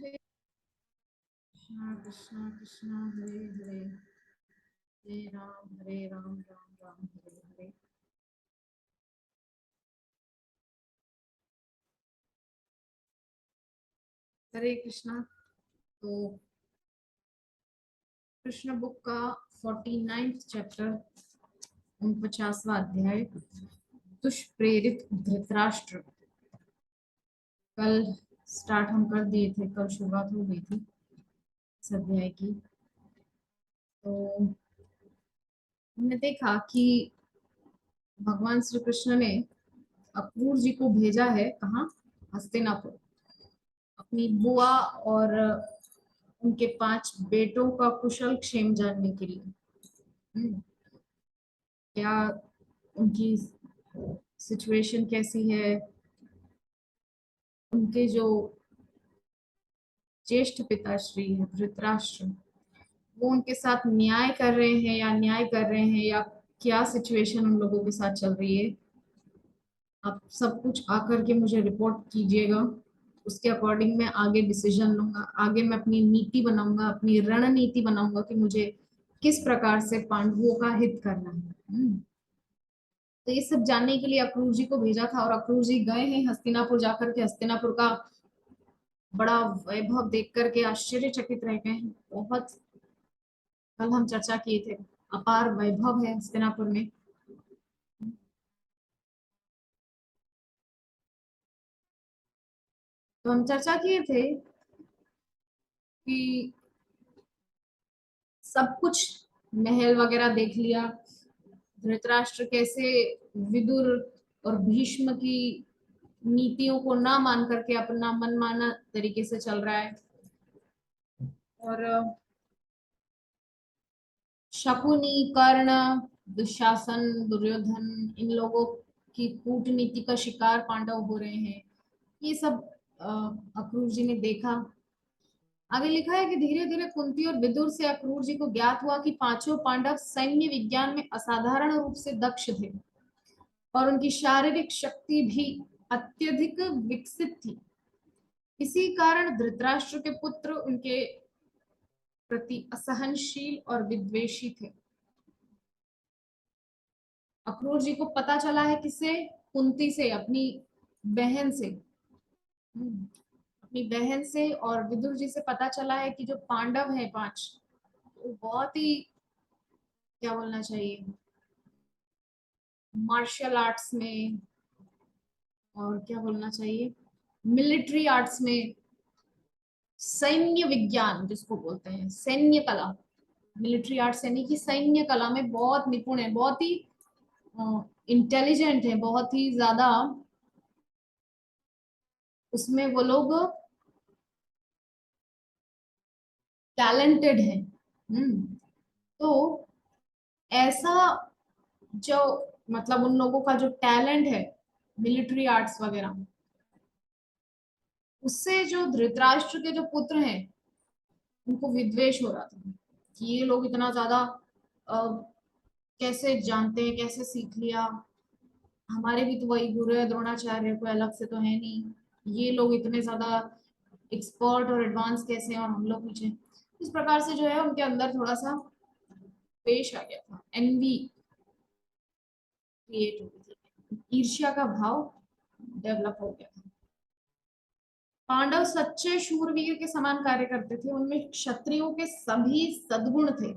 हरे कृष्णा कृष्णा कृष्णा हरे हरे हरे राम राम राम हरे हरे। हरे कृष्णा। तो कृष्ण बुक का 49th chapter 49वां अध्याय दुष्प्रेरित धृतराष्ट्र कल स्टार्ट हम कर दिए थे, कल शुरुआत हो गई थी इस अध्याय की। तो हमने देखा कि भगवान श्री कृष्ण ने अक्रूर जी को भेजा है कहाँ, हस्तिनापुर, अपनी बुआ और उनके 5 बेटों का कुशल क्षेम जानने के लिए। हम्म, क्या उनकी सिचुएशन कैसी है, उनके जो ज्येष्ठ पिताश्री है धृतराष्ट्र, वो उनके साथ न्याय कर रहे हैं या अन्याय कर रहे हैं, या क्या सिचुएशन उन लोगों के साथ चल रही है। आप सब कुछ आकर के मुझे रिपोर्ट कीजिएगा, उसके अकॉर्डिंग मैं आगे डिसीजन लूंगा, आगे मैं अपनी नीति बनाऊंगा, अपनी रणनीति बनाऊंगा कि मुझे किस प्रकार से पांडवों का हित करना है। तो ये सब जानने के लिए अक्रूर जी को भेजा था, और अक्रूर जी गए हैं हस्तिनापुर, जाकर के हस्तिनापुर का बड़ा वैभव देख करके आश्चर्यचकित रह गए हैं। बहुत, कल हम चर्चा किए थे, अपार वैभव है हस्तिनापुर में। तो हम चर्चा किए थे कि सब कुछ महल वगैरह देख लिया, धृतराष्ट्र कैसे विदुर और भीष्म की नीतियों को ना मान करके अपना मनमाना तरीके से चल रहा है, और शकुनी, कर्ण, दुशासन, दुर्योधन, इन लोगों की कूटनीति का शिकार पांडव हो रहे हैं। ये सब अक्रूर जी ने देखा। आगे लिखा है कि धीरे धीरे कुंती और विदुर से अक्रूर जी को ज्ञात हुआ कि पांचों पांडव सैन्य विज्ञान में असाधारण रूप से दक्ष थे, और उनकी शारीरिक शक्ति भी अत्यधिक विकसित थी। इसी कारण धृतराष्ट्र के पुत्र उनके प्रति असहनशील और विद्वेषी थे। अक्रूर जी को पता चला है किससे? कुंती से, अपनी बहन से। अपनी बहन से और विदुर जी से पता चला है कि जो पांडव हैं 5, वो बहुत ही, क्या बोलना चाहिए, मार्शल आर्ट्स में, और क्या बोलना चाहिए, मिलिट्री आर्ट्स में, सैन्य विज्ञान जिसको बोलते हैं, सैन्य कला, मिलिट्री आर्ट्स यानी कि सैन्य कला में बहुत निपुण है, बहुत ही इंटेलिजेंट है, बहुत ही ज्यादा उसमें वो लोग टैलेंटेड हैं। तो ऐसा जो, मतलब उन लोगों का जो टैलेंट है मिलिट्री आर्ट्स वगैरह, उससे जो धृतराष्ट्र के जो पुत्र हैं उनको विद्वेष हो रहा था कि ये लोग इतना ज्यादा अ, कैसे जानते हैं, कैसे सीख लिया, हमारे भी तो वही गुरु है द्रोणाचार्य, कोई अलग से तो है नहीं, ये लोग इतने ज्यादा एक्सपर्ट और एडवांस कैसे हैं और हम लोग पीछे। इस प्रकार से जो है उनके अंदर थोड़ा सा पेश आ गया था, एनवी क्रिएट हो गई थी, ईर्ष्या का भाव डेवलप हो गया था। पांडव सच्चे शूरवीर के समान कार्य करते थे, उनमें क्षत्रियों के सभी सद्गुण थे।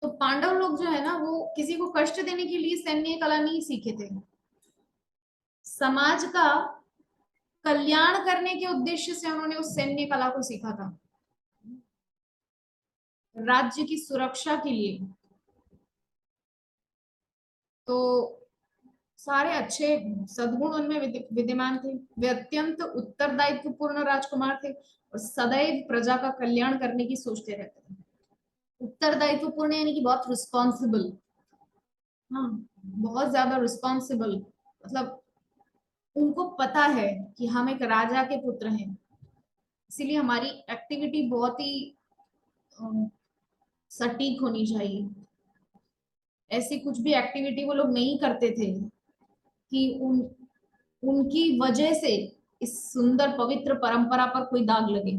तो पांडव लोग जो है ना, वो किसी को कष्ट देने के लिए सैन्य कला नहीं सीखे थे, समाज का कल्याण करने के उद्देश्य से उन्होंने उस सैन्य कला को सीखा था, राज्य की सुरक्षा के लिए। तो सारे अच्छे सद्गुण उनमें विद्यमान थे। वे अत्यंत उत्तरदायित्वपूर्ण राजकुमार थे और सदैव प्रजा का कल्याण करने की सोचते रहते थे। उत्तरदायित्वपूर्ण यानी कि बहुत रिस्पॉन्सिबल, हाँ, बहुत ज्यादा रिस्पॉन्सिबल, मतलब उनको पता है कि हम एक राजा के पुत्र हैं, इसीलिए हमारी एक्टिविटी बहुत ही सटीक होनी चाहिए। ऐसी कुछ भी एक्टिविटी वो लोग नहीं करते थे कि उनकी वजह से इस सुंदर पवित्र परंपरा पर कोई दाग लगे।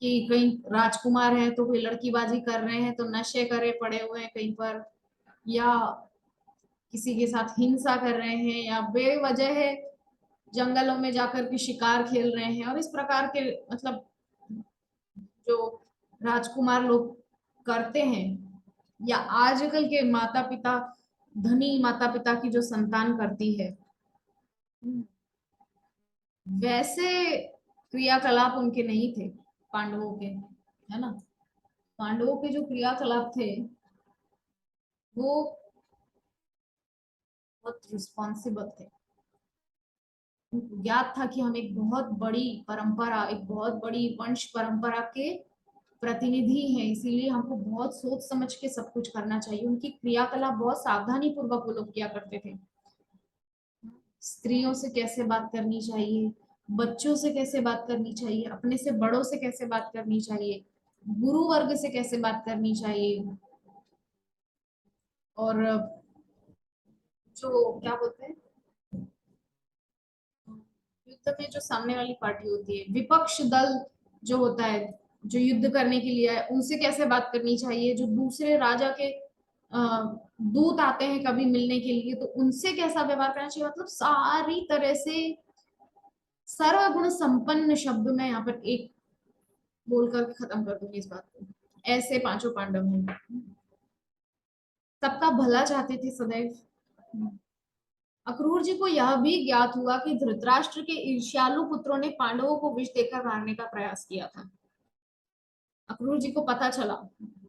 कि कहीं राजकुमार है तो कोई लड़कीबाजी कर रहे हैं, तो नशे करे पड़े हुए हैं कहीं पर, या किसी के साथ हिंसा कर रहे हैं, या बेवजह है जंगलों में जाकर के शिकार खेल रहे हैं, और इस प्रकार के मतलब जो राजकुमार लोग करते हैं, या आजकल के माता पिता, धनी माता पिता की जो संतान करती है, वैसे क्रियाकलाप उनके नहीं थे पांडवों के, है ना। पांडवों के जो क्रियाकलाप थे वो बहुत रिस्पॉन्सिबल थे। उनको ज्ञात था कि हम एक बहुत बड़ी परंपरा, एक बहुत बड़ी वंश परंपरा के प्रतिनिधि हैं, इसीलिए हमको बहुत सोच समझ के सब कुछ करना चाहिए। उनकी क्रियाकलाप बहुत सावधानी पूर्वक वो लोग किया करते थे। स्त्रियों से कैसे बात करनी चाहिए, बच्चों से कैसे बात करनी चाहिए, अपने से बड़ों से कैसे बात करनी चाहिए, गुरु वर्ग से कैसे बात करनी चाहिए, और जो क्या बोलते हैं, युद्ध में जो सामने वाली पार्टी होती है, विपक्ष दल जो होता है, जो युद्ध करने के लिए है, उनसे कैसे बात करनी चाहिए, जो दूसरे राजा के दूत आते हैं कभी मिलने के लिए, तो उनसे कैसा व्यवहार करना चाहिए, मतलब सारी तरह से सर्वगुण संपन्न शब्द में यहाँ पर एक बोल करके खत्म कर दूंगी इस बात को। ऐसे पांचों पांडव हैं, सबका भला चाहते थे सदैव। अक्रूर जी को यह भी ज्ञात हुआ कि धृतराष्ट्र के ईर्ष्यालु पुत्रों ने पांडवों को विष देकर मारने का प्रयास किया था। अक्रूर जी को पता चला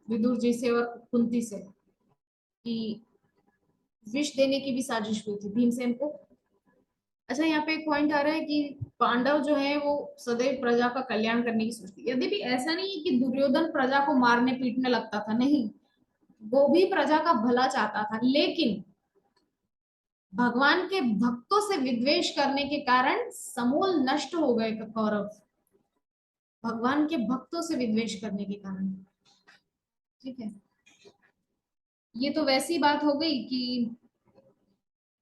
विदुर जी से और कुंती से कि विष देने की भी साजिश हुई थी भीमसेन को। अच्छा, यहाँ पे एक पॉइंट आ रहा है कि पांडव जो है वो सदैव प्रजा का कल्याण करने की सोचती। यदि भी ऐसा नहीं है कि दुर्योधन प्रजा को मारने पीटने लगता था, नहीं, वो भी प्रजा का भला चाहता था, लेकिन भगवान के भक्तों से विद्वेष करने के कारण समूल नष्ट हो गए कौरव, भगवान के भक्तों से विद्वेष करने के कारण। ठीक है, ये तो वैसी बात हो गई कि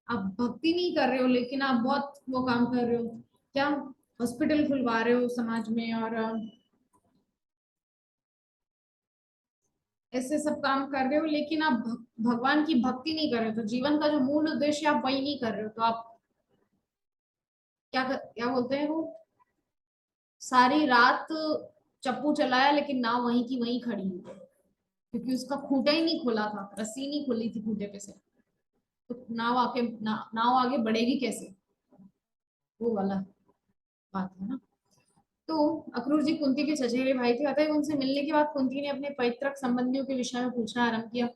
आप भक्ति नहीं कर रहे हो लेकिन आप बहुत वो काम कर रहे हो, क्या हॉस्पिटल खुलवा रहे हो समाज में, और ऐसे सब काम कर रहे हो, लेकिन आप भगवान की भक्ति नहीं कर रहे हो, तो जीवन का जो मूल उद्देश्य आप वही नहीं कर रहे हो, तो आप क्या बोलते हैं वो, सारी रात चप्पू चलाया लेकिन नाव वहीं की वहीं खड़ी हुई, क्योंकि उसका खूंटा ही नहीं खोला था, रस्सी नहीं खोली थी खूंटे पे से, तो नाव आगे बढ़ेगी कैसे, वो वाला बात है ना। तो अक्रूर जी कुंती के चचेरे भाई थे, अतः उनसे मिलने के बाद कुंती ने अपने पैतृक संबंधियों के विषय में पूछना आरंभ किया।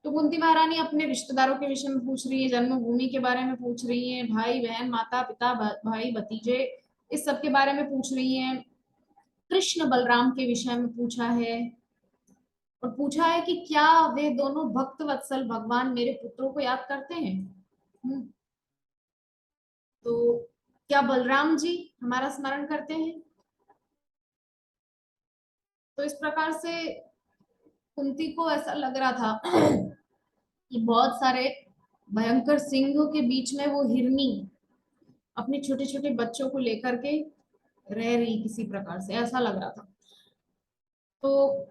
तो कुंती महारानी अपने रिश्तेदारों के विषय में पूछ रही है, जन्मभूमि के बारे में पूछ रही है, भाई बहन माता पिता भाई भतीजे, इस सब के बारे में पूछ रही है। कृष्ण बलराम के विषय में पूछा है, और पूछा है कि क्या वे दोनों भक्त वत्सल भगवान मेरे पुत्रों को याद करते हैं। तो क्या बलराम जी हमारा स्मरण करते हैं। तो इस प्रकार से कुंती को ऐसा लग रहा था कि बहुत सारे भयंकर सिंहों के बीच में वो हिरनी अपने छोटे छोटे बच्चों को लेकर के रह रही, किसी प्रकार से ऐसा लग रहा था। तो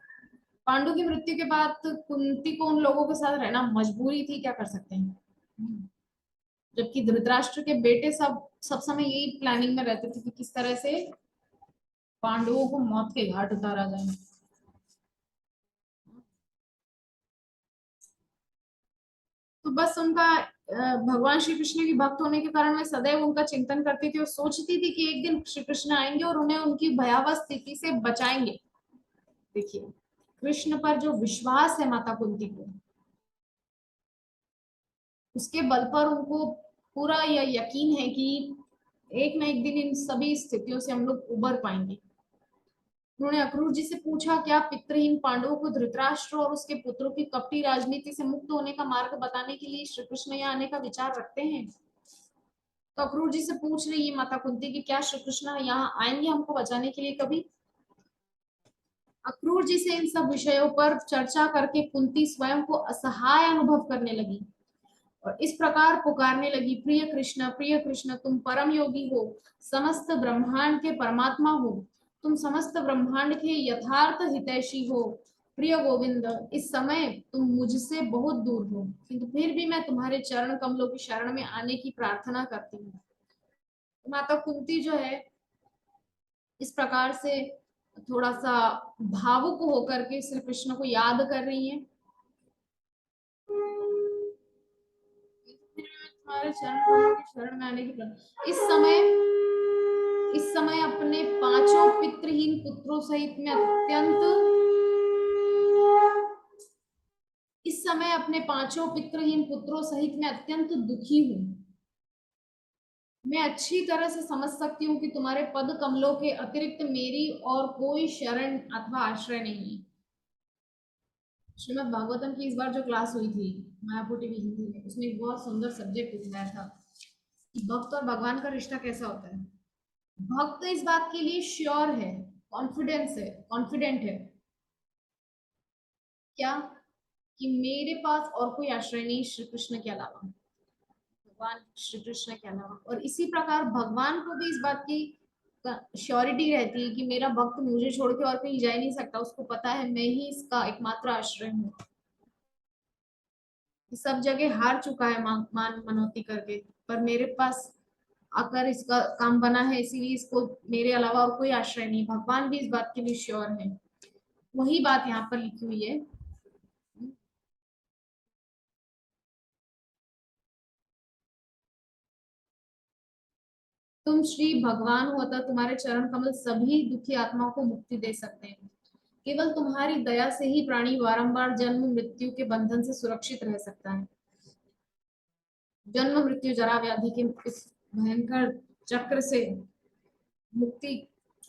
पांडु की मृत्यु के बाद कुंती को उन लोगों के साथ रहना मजबूरी थी, क्या कर सकते हैं। जबकि धृतराष्ट्र के बेटे सब सब समय यही प्लानिंग में रहते थे कि किस तरह से पांडवों को मौत के घाट उतारा जाए। तो बस उनका भगवान श्री कृष्ण की भक्त होने के कारण मैं सदैव उनका चिंतन करती थी और सोचती थी कि एक दिन श्री कृष्ण आएंगे और उन्हें उनकी भयावह स्थिति से बचाएंगे। देखिए, कृष्ण पर जो विश्वास है माता कुंती को, उसके बल पर उनको पूरा यह यकीन है कि एक ना एक दिन इन सभी स्थितियों से हम लोग उबर पाएंगे। उन्होंने अक्रूर जी से पूछा, क्या पितृहीन पांडवों को धृतराष्ट्र और उसके पुत्रों की कपटी राजनीति से मुक्त होने का मार्ग बताने के लिए श्री कृष्ण यहाँ आने का विचार रखते हैं। तो अक्रूर जी से पूछ रही है माता कुंती कि क्या श्री कृष्ण यहाँ आएंगे हमको बचाने के लिए कभी। अक्रूर जी से इन सब विषयों पर चर्चा करके कुंती स्वयं को असहाय अनुभव करने लगी। और इस प्रकार पुकारने लगी, प्रिय कृष्ण तुम परम योगी हो, समस्त ब्रह्मांड के परमात्मा हो, तुम समस्त ब्रह्मांड के यथार्थ हितैषी हो। प्रिय गोविंद, इस समय तुम मुझसे बहुत दूर हो, किंतु फिर भी मैं तुम्हारे चरण कमलों की शरण में आने की प्रार्थना करती हूँ। माता कुंती जो है इस प्रकार से थोड़ा सा भावुक होकर के श्री कृष्ण को याद कर रही है। तुम्हारे चरण कमलों की शरण में आने की प्रार्थना। इस समय अपने पांचों पितृहीन पुत्रों सहित मैं अत्यंत इस समय अपने पांचों पितृहीन पुत्रों सहित मैं अत्यंत दुखी हूँ। मैं अच्छी तरह से समझ सकती हूँ कि तुम्हारे पद कमलों के अतिरिक्त मेरी और कोई शरण अथवा आश्रय नहीं है। श्रीमद् भागवतम की इस बार जो क्लास हुई थी मायापुर टीवी हिंदी में, उसमें एक बहुत सुंदर सब्जेक्ट बताया था कि भक्त और भगवान का रिश्ता कैसा होता है। भक्त इस बात के लिए श्योर है, कॉन्फिडेंट है क्या, कि मेरे पास और कोई आश्रय नहीं श्री कृष्ण के अलावा, भगवान श्री कृष्ण के अलावा। और इसी प्रकार भगवान को भी इस बात की श्योरिटी रहती है कि मेरा भक्त मुझे छोड़ के और कहीं जा ही नहीं सकता, उसको पता है मैं ही इसका एकमात्र आश्रय हूँ। सब जगह हार चुका है मान मनौती करके, पर मेरे पास आकर इसका काम बना है, इसीलिए इसको मेरे अलावा और कोई आश्रय नहीं। भगवान भी इस बात के लिए श्योर है। वही बात यहाँ पर लिखी हुई है। तुम श्री भगवान हो, अतः तुम्हारे चरण कमल सभी दुखी आत्माओं को मुक्ति दे सकते हैं। केवल तुम्हारी दया से ही प्राणी बारंबार जन्म मृत्यु के बंधन से सुरक्षित रह सकता है। जन्म मृत्यु जरा व्याधि के इस भयंकर चक्र से मुक्ति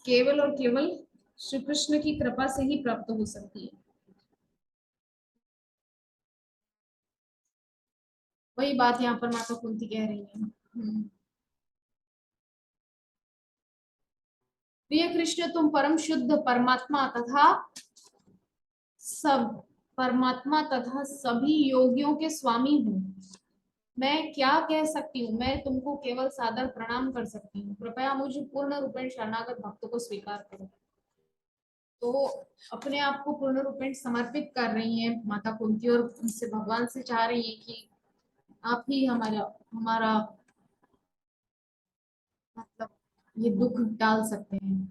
केवल और केवल श्री कृष्ण की कृपा से ही प्राप्त हो सकती है। वही बात यहाँ पर माता कुंती कह रही है। प्रिय कृष्ण, तुम परम शुद्ध सब परमात्मा तथा सभी योगियों के स्वामी हो। मैं क्या कह सकती हूँ, मैं तुमको केवल सादर प्रणाम कर सकती हूँ। कृपया मुझे पूर्ण रूपेण शरणागत भक्त को स्वीकार करो। तो अपने आप को पूर्ण रूपेण समर्पित कर रही हैं माता कुंती और उनसे भगवान से चाह रही है कि आप ही हमारा हमारा मतलब ये दुख टाल सकते हैं।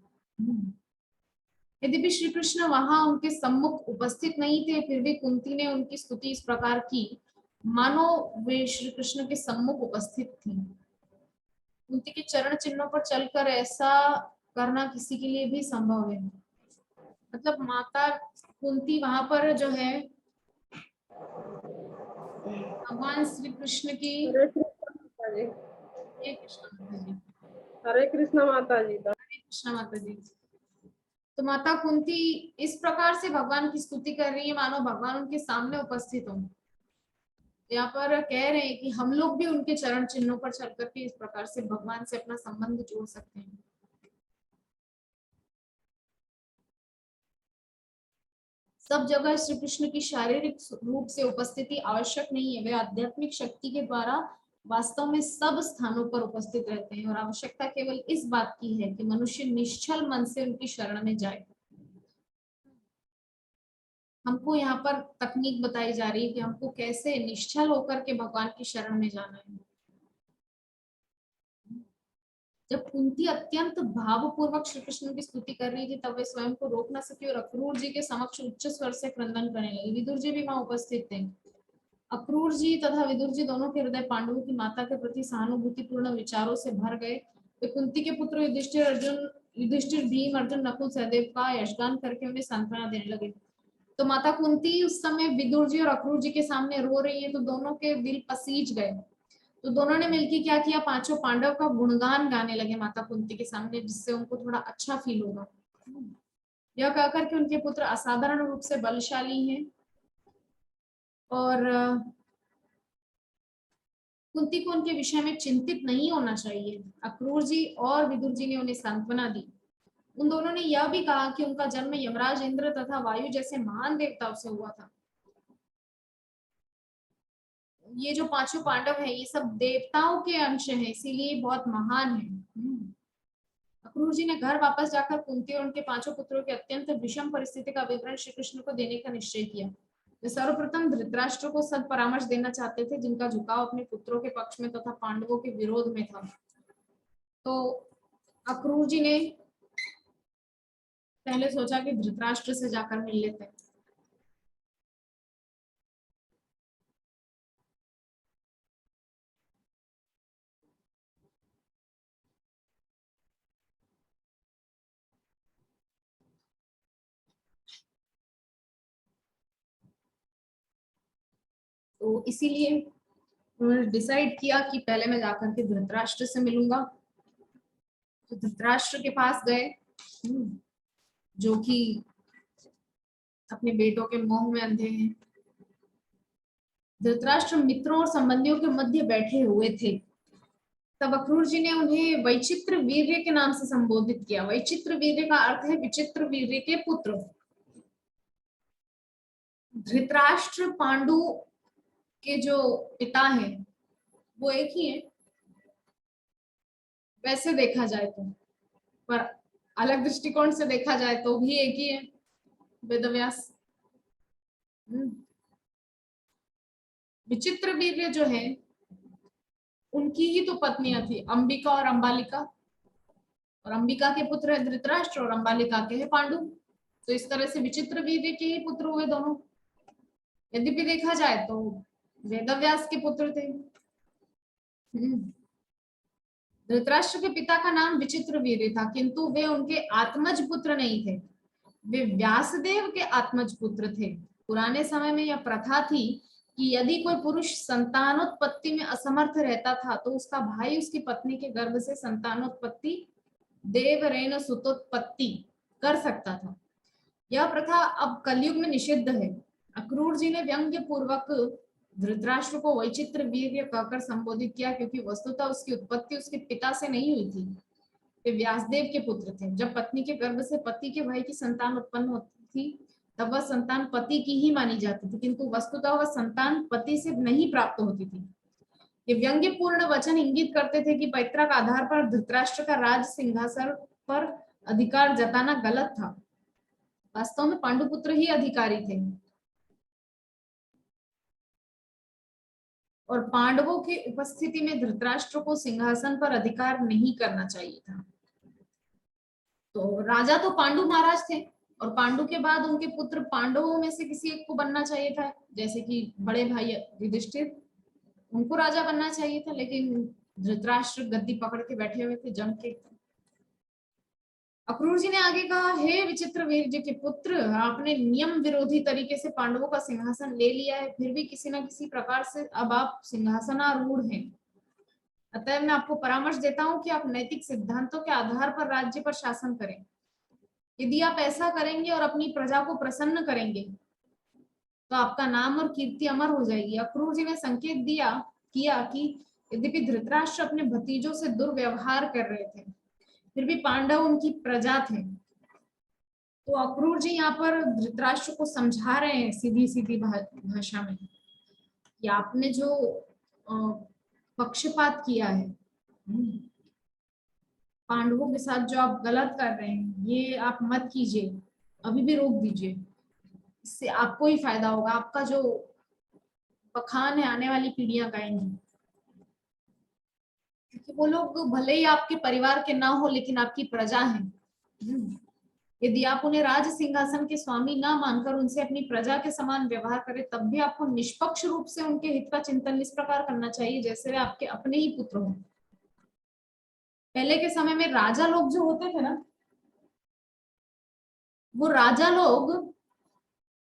यद्यपि श्री कृष्ण वहां उनके सम्मुख उपस्थित नहीं थे, फिर भी कुंती ने उनकी स्तुति इस प्रकार की मानो वे श्री कृष्ण के सम्मुख उपस्थित थी। कुंती के चरण चिन्हों पर चलकर ऐसा करना किसी के लिए भी संभव है। मतलब माता कुंती वहां पर जो है भगवान श्री कृष्ण की, हरे कृष्ण माता जी। हरे कृष्ण माता जी, हरे कृष्ण माता जी। हरे कृष्ण माता जी। तो माता कुंती इस प्रकार से भगवान की स्तुति कर रही है मानो भगवान उनके सामने उपस्थित हो। यहाँ पर कह रहे हैं कि हम लोग भी उनके चरण चिन्हों पर चल करके इस प्रकार से भगवान से अपना संबंध जोड़ सकते हैं। सब जगह श्री कृष्ण की शारीरिक रूप से उपस्थिति आवश्यक नहीं है, वे आध्यात्मिक शक्ति के द्वारा वास्तव में सब स्थानों पर उपस्थित रहते हैं और आवश्यकता केवल इस बात की है कि मनुष्य निश्चल मन से उनकी शरण में जाए। हमको यहाँ पर तकनीक बताई जा रही है कि हमको कैसे निश्चल होकर के भगवान की शरण में जाना है। जब कुंती अत्यंत भावपूर्वक श्री कृष्ण की स्तुति कर रही थी तब वे स्वयं को रोक न सकी और अक्रूर जी के समक्ष उच्च स्वर से क्रंदन करने लगी। विदुर जी भी वहां उपस्थित थे। अक्रूर जी तथा विदुर जी दोनों के हृदय पांडवों की माता के प्रति सहानुभूतिपूर्ण विचारों से भर गए। वे कुंती के पुत्र युधिष्ठिर भीम अर्जुन नकुल सहदेव का यशगान करके उन्हें सांत्वना देने लगे। तो माता कुंती उस समय विदुर जी और अक्रूर जी के सामने रो रही है, तो दोनों के दिल पसीज गए। तो दोनों ने मिलकर क्या किया, पांचों पांडव का गुणगान गाने लगे माता कुंती के सामने, जिससे उनको थोड़ा अच्छा फील होगा। यह कहकर के उनके पुत्र असाधारण रूप से बलशाली हैं और कुंती को उनके विषय में चिंतित नहीं होना चाहिए। अक्रूर जी और विदुर जी ने उन्हें सांत्वना दी। उन दोनों ने यह भी कहा कि उनका जन्म यमराज इंद्र तथा वायु जैसे महान देवताओं से हुआ था। ये जो पांचों पांडव हैं ये सब देवताओं के अंश हैं, इसीलिए बहुत महान है। अक्रूर जी ने घर वापस जाकर कुंती और उनके पांचों पुत्रों की अत्यंत विषम परिस्थिति का विवरण श्री कृष्ण को देने का निश्चय किया। वे सर्वप्रथम धृतराष्ट्र को सद परामर्श देना चाहते थे, जिनका झुकाव अपने पुत्रों के पक्ष में तथा पांडवों के विरोध में था। तो अक्रूर जी ने पहले सोचा कि धृतराष्ट्र से जाकर मिल लेते हैं। तो इसीलिए उन्होंने डिसाइड किया कि पहले मैं जाकर के धृतराष्ट्र से मिलूंगा। तो धृतराष्ट्र के पास गए, जो कि अपने बेटों के मोह में अंधे हैं। धृतराष्ट्र मित्रों और संबंधियों के मध्य बैठे हुए थे। तब अक्रूर जी ने उन्हें वैचित्र वीर्य के नाम से संबोधित किया। वैचित्र वीर्य का अर्थ है विचित्र वीर्य के पुत्र। धृतराष्ट्र पांडु के जो पिता हैं वो एक ही है वैसे देखा जाए तो, पर अलग दृष्टिकोण से देखा जाए तो भी एक ही है, वेदव्यास। विचित्र वीर्य जो है उनकी ही तो पत्नियां थी, अंबिका और अंबालिका, और अंबिका के पुत्र है धृतराष्ट्र और अंबालिका के है पांडु। तो इस तरह से विचित्र वीर्य के ही पुत्र हुए दोनों। यद्यपि देखा जाए तो वेदव्यास के पुत्र थे। धृतराष्ट्र के पिता का नाम विचित्र वीर्य था, किंतु वे उनके आत्मज पुत्र नहीं थे, वे व्यासदेव के आत्मज पुत्र थे। पुराने समय में यह प्रथा थी कि यदि कोई पुरुष संतानोत्पत्ति में असमर्थ रहता था तो उसका भाई उसकी पत्नी के गर्भ से संतानोत्पत्ति, देवरेण सुतोत्पत्ति कर सकता था। यह प्रथा अब कलयुग में निषिद्ध है। अक्रूर जी ने व्यंग्य पूर्वक धृतराष्ट्र को वैचित्र वीर्य कहकर संबोधित किया, क्योंकि वस्तुतः उसकी उत्पत्ति उसके पिता से नहीं हुई थी, वे व्यासदेव के पुत्र थे। जब पत्नी के गर्भ से पति के भाई की संतान उत्पन्न होती थी तब वह संतान पति की ही मानी जाती थी, किंतु वस्तुतः वह संतान पति से नहीं प्राप्त होती थी। ये व्यंग्यपूर्ण वचन इंगित करते थे कि पैतृक आधार पर धृतराष्ट्र का राज सिंहासन पर अधिकार जताना गलत था। वास्तव में पांडुपुत्र ही अधिकारी थे और पांडवों की उपस्थिति में धृतराष्ट्र को सिंहासन पर अधिकार नहीं करना चाहिए था। तो राजा तो पांडु महाराज थे और पांडु के बाद उनके पुत्र पांडवों में से किसी एक को बनना चाहिए था, जैसे कि बड़े भाई युधिष्ठिर, उनको राजा बनना चाहिए था, लेकिन धृतराष्ट्र गद्दी पकड़ के बैठे हुए थे जंग के। अक्रूर जी ने आगे कहा, हे विचित्र वीर्य के पुत्र, आपने नियम विरोधी तरीके से पांडवों का सिंहासन ले लिया है, फिर भी किसी न किसी प्रकार से अब आप सिंहासनारूढ़ हैं। अतः मैं आपको परामर्श देता हूं कि आप नैतिक सिद्धांतों के आधार पर राज्य पर शासन करें। यदि आप ऐसा करेंगे और अपनी प्रजा को प्रसन्न करेंगे तो आपका नाम और कीर्ति अमर हो जाएगी। अक्रूर जी ने संकेत किया कि यद्यपि धृतराष्ट्र अपने भतीजों से दुर्व्यवहार कर रहे थे, फिर भी पांडव उनकी प्रजा थे। तो अक्रूर जी यहाँ पर धृतराष्ट्र को समझा रहे हैं सीधी सीधी भाषा में कि आपने जो पक्षपात किया है, पांडवों के साथ जो आप गलत कर रहे हैं, ये आप मत कीजिए, अभी भी रोक दीजिए। इससे आपको ही फायदा होगा, आपका जो बखान है आने वाली पीढ़ियां गाएंगी, क्योंकि वो लोग भले ही आपके परिवार के ना हो लेकिन आपकी प्रजा है। यदि आप उन्हें राज सिंहासन के स्वामी ना मानकर उनसे अपनी प्रजा के समान व्यवहार करें, तब भी आपको निष्पक्ष रूप से उनके हित का चिंतन इस प्रकार करना चाहिए जैसे वे आपके अपने ही पुत्र हों। पहले के समय में राजा लोग जो होते थे ना, वो राजा लोग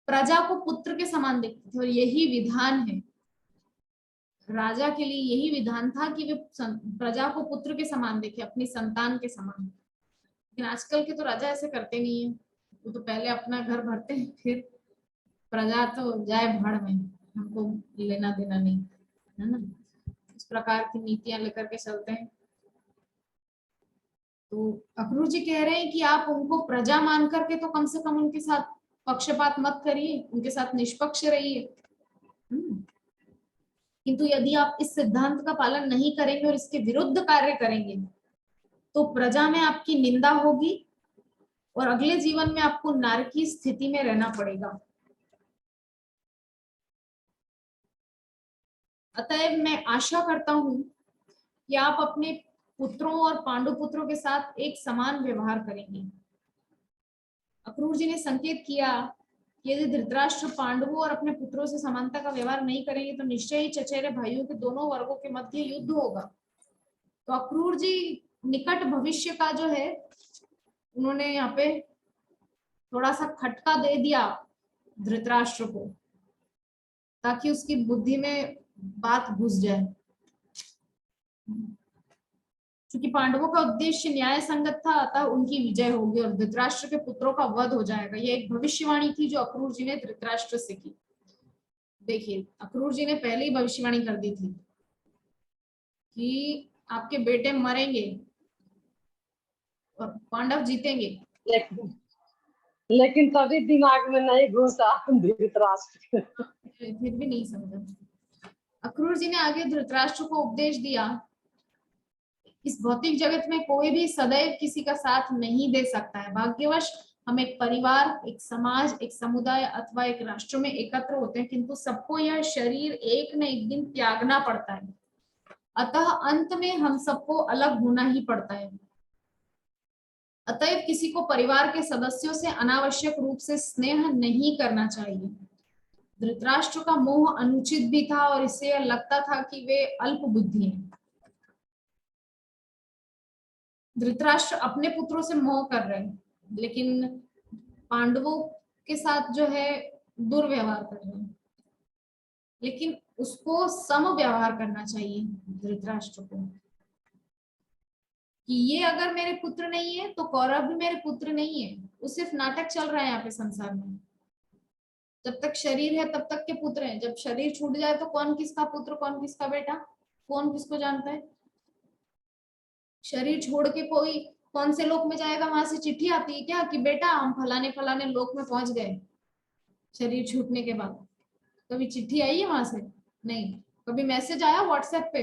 प्रजा को पुत्र के समान देखते थे और यही विधान है, राजा के लिए यही विधान था कि वे प्रजा को पुत्र के समान देखे, अपनी संतान के समान। लेकिन आजकल के तो राजा ऐसे करते नहीं है, वो तो पहले अपना घर भरते हैं, फिर प्रजा तो जाए भाड़ में, हमको लेना देना नहीं, है ना। इस प्रकार की नीतियां लेकर के चलते हैं। तो अक्रूर जी कह रहे हैं कि आप उनको प्रजा मान करके तो कम से कम उनके साथ पक्षपात मत करिए, उनके साथ निष्पक्ष रहिए। किंतु यदि आप इस सिद्धांत का पालन नहीं करेंगे और इसके विरुद्ध कार्य करेंगे तो प्रजा में आपकी निंदा होगी और अगले जीवन में आपको नरकी स्थिति में रहना पड़ेगा। अतएव मैं आशा करता हूं कि आप अपने पुत्रों और पांडु पुत्रों के साथ एक समान व्यवहार करेंगे। अक्रूर जी ने संकेत किया कि यदि धृतराष्ट्र पांडवों और अपने पुत्रों से समानता का व्यवहार नहीं करेंगे तो निश्चय ही चचेरे भाइयों के दोनों वर्गों के मध्य युद्ध होगा। तो अक्रूर जी निकट भविष्य का जो है उन्होंने यहाँ पे थोड़ा सा खटका दे दिया धृतराष्ट्र को, ताकि उसकी बुद्धि में बात घुस जाए। क्योंकि पांडवों का उद्देश्य न्याय संगत था, अतः उनकी विजय होगी और धृतराष्ट्र के पुत्रों का वध हो जाएगा। ये एक भविष्यवाणी थी जो अक्रूर जी ने धृतराष्ट्र से की। देखिए, अक्रूर जी ने पहले ही भविष्यवाणी कर दी थी कि आपके बेटे मरेंगे और पांडव जीतेंगे। लेकिन तभी दिमाग में नहीं घुसा धृतराष्ट्र। फिर भी नहीं समझा। अक्रूर जी ने आगे धृतराष्ट्र को उपदेश दिया, इस भौतिक जगत में कोई भी सदैव किसी का साथ नहीं दे सकता है। भाग्यवश हम एक परिवार, एक समाज, एक समुदाय अथवा एक राष्ट्र में एकत्र होते हैं, किंतु सबको यह शरीर एक न एक दिन त्यागना पड़ता है। अतः अंत में हम सबको अलग होना ही पड़ता है। अतएव किसी को परिवार के सदस्यों से अनावश्यक रूप से स्नेह नहीं करना चाहिए। धृतराष्ट्र का मोह अनुचित भी था और इससे यह लगता था कि वे अल्प बुद्धि हैं। धृतराष्ट्र अपने पुत्रों से मोह कर रहे हैं, लेकिन पांडवों के साथ जो है दुर्व्यवहार कर रहे हैं। लेकिन उसको सम व्यवहार करना चाहिए धृतराष्ट्र को, कि ये अगर मेरे पुत्र नहीं है तो कौरव भी मेरे पुत्र नहीं है। वो सिर्फ नाटक चल रहा है यहाँ पे संसार में। जब तक शरीर है तब तक के पुत्र हैं, जब शरीर छूट जाए तो कौन किसका पुत्र, कौन किसका बेटा, कौन किसको जानता है। शरीर छोड़ के कोई कौन से लोक में जाएगा, वहां से चिट्ठी आती है क्या कि बेटा हम फलाने फलाने लोक में पहुंच गए। शरीर छूटने के बाद कभी चिट्ठी आई है वहां से? नहीं। कभी मैसेज आया व्हाट्सएप पे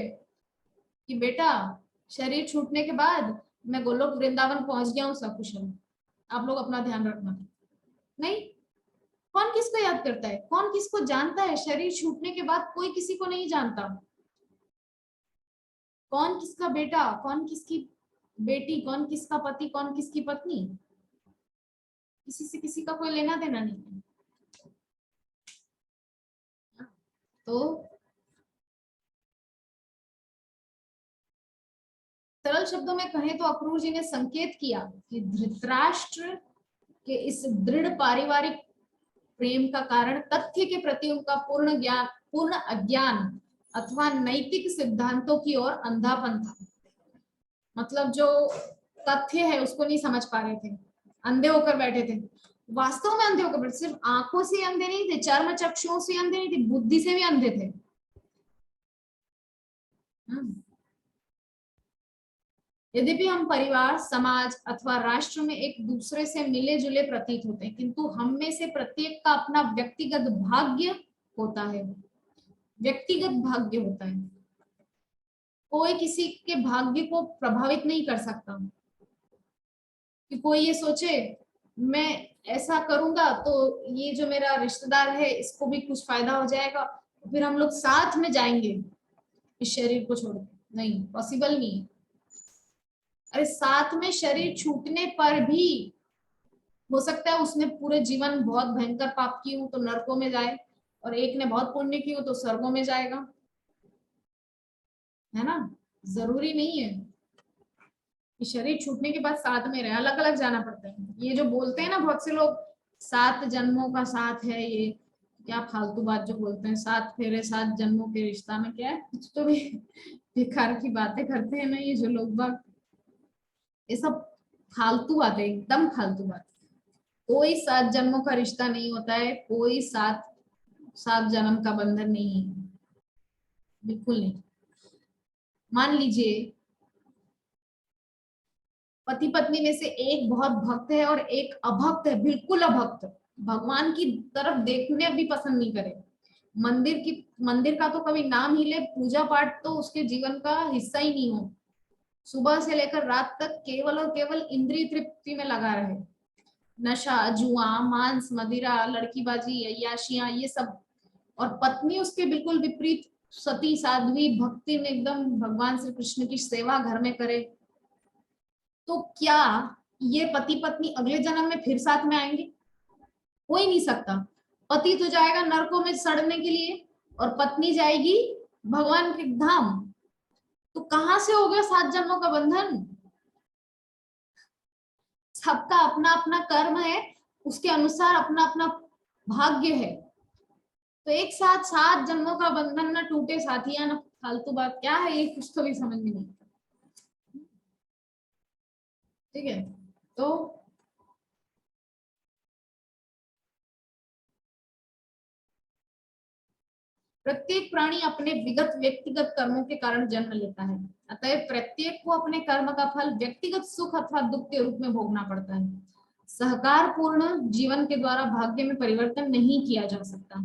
कि बेटा शरीर छूटने के बाद मैं गोलोक वृंदावन पहुंच गया हूँ सकुशल, आप लोग अपना ध्यान रखना? नहीं। कौन किसको याद करता है, कौन किसको जानता है? शरीर छूटने के बाद कोई किसी को नहीं जानता। कौन किसका बेटा, कौन किसकी बेटी, कौन किसका पति, कौन किसकी पत्नी, किसी से किसी का कोई लेना देना नहीं है। तो सरल शब्दों में कहें तो अक्रूर जी ने संकेत किया कि धृतराष्ट्र के इस दृढ़ पारिवारिक प्रेम का कारण तथ्य के प्रति उनका पूर्ण अज्ञान अथवा नैतिक सिद्धांतों की ओर अंधापन था। मतलब जो तथ्य है उसको नहीं समझ पा रहे थे, अंधे होकर बैठे थे। वास्तव में अंधे होकर बैठे, सिर्फ आंखों से अंधे नहीं थे, चर्म चक्षुओं से अंधे नहीं थे, बुद्धि से भी अंधे थे। यद्यपि हम परिवार, समाज अथवा राष्ट्र में एक दूसरे से मिले जुले प्रतीत होते हैं, किंतु हम में से प्रत्येक का अपना व्यक्तिगत भाग्य होता है। व्यक्तिगत भाग्य होता है। कोई किसी के भाग्य को प्रभावित नहीं कर सकता। कि कोई ये सोचे मैं ऐसा करूंगा तो ये जो मेरा रिश्तेदार है इसको भी कुछ फायदा हो जाएगा, फिर हम लोग साथ में जाएंगे इस शरीर को छोड़ के। नहीं, पॉसिबल नहीं है। अरे साथ में शरीर छूटने पर भी हो सकता है उसने पूरे जीवन बहुत भयंकर पाप की हो तो नरकों में जाए, और एक ने बहुत पुण्य की हो तो स्वर्गों में जाएगा, है ना। जरूरी नहीं है कि शरीर छूटने के बाद साथ में रहे, अलग अलग जाना पड़ता है। ये जो बोलते हैं ना बहुत से लोग 7 जन्मों का साथ है, ये क्या फालतू बात जो बोलते हैं, 7 फेरे 7 जन्मों के रिश्ता में, क्या है, कुछ तो भी बेकार की बातें करते हैं ना ये जो लोग बात। ये सब फालतू बातें, एकदम फालतू बात। कोई 7 जन्मों का रिश्ता नहीं होता है, कोई 7 जन्म का बंधन नहीं है, बिल्कुल नहीं। मान लीजिए पति पत्नी में से एक बहुत भक्त है और एक अभक्त है, बिल्कुल अभक्त, भगवान की तरफ देखने भी पसंद नहीं करे, मंदिर की मंदिर का तो कभी नाम ही ले, पूजा पाठ तो उसके जीवन का हिस्सा ही नहीं हो, सुबह से लेकर रात तक केवल और केवल इंद्रिय तृप्ति में लगा रहे, नशा, जुआ, मांस, मदिरा, लड़कीबाजी, अय्याशियां, ये सब। और पत्नी उसके बिल्कुल विपरीत, सती साध्वी भक्ति में एकदम भगवान श्री कृष्ण की सेवा घर में करे, तो क्या ये पति पत्नी अगले जन्म में फिर साथ में आएंगे? हो ही नहीं सकता। पति तो जाएगा नरकों में सड़ने के लिए और पत्नी जाएगी भगवान के धाम। तो कहां से हो गया 7 जन्मों का बंधन? सबका अपना अपना कर्म है, उसके अनुसार अपना अपना भाग्य है। तो एक साथ 7 जन्मों का बंधन ना टूटे साथिया, ना फालतू बात क्या है ये, कुछ तो भी समझ में नहीं आता। ठीक है, तो प्रत्येक प्राणी अपने विगत व्यक्तिगत कर्मों के कारण जन्म लेता है, अतः प्रत्येक को अपने कर्म का फल व्यक्तिगत सुख अथवा दुख के रूप में भोगना पड़ता है। सहकार पूर्ण जीवन के द्वारा भाग्य में परिवर्तन नहीं किया जा सकता।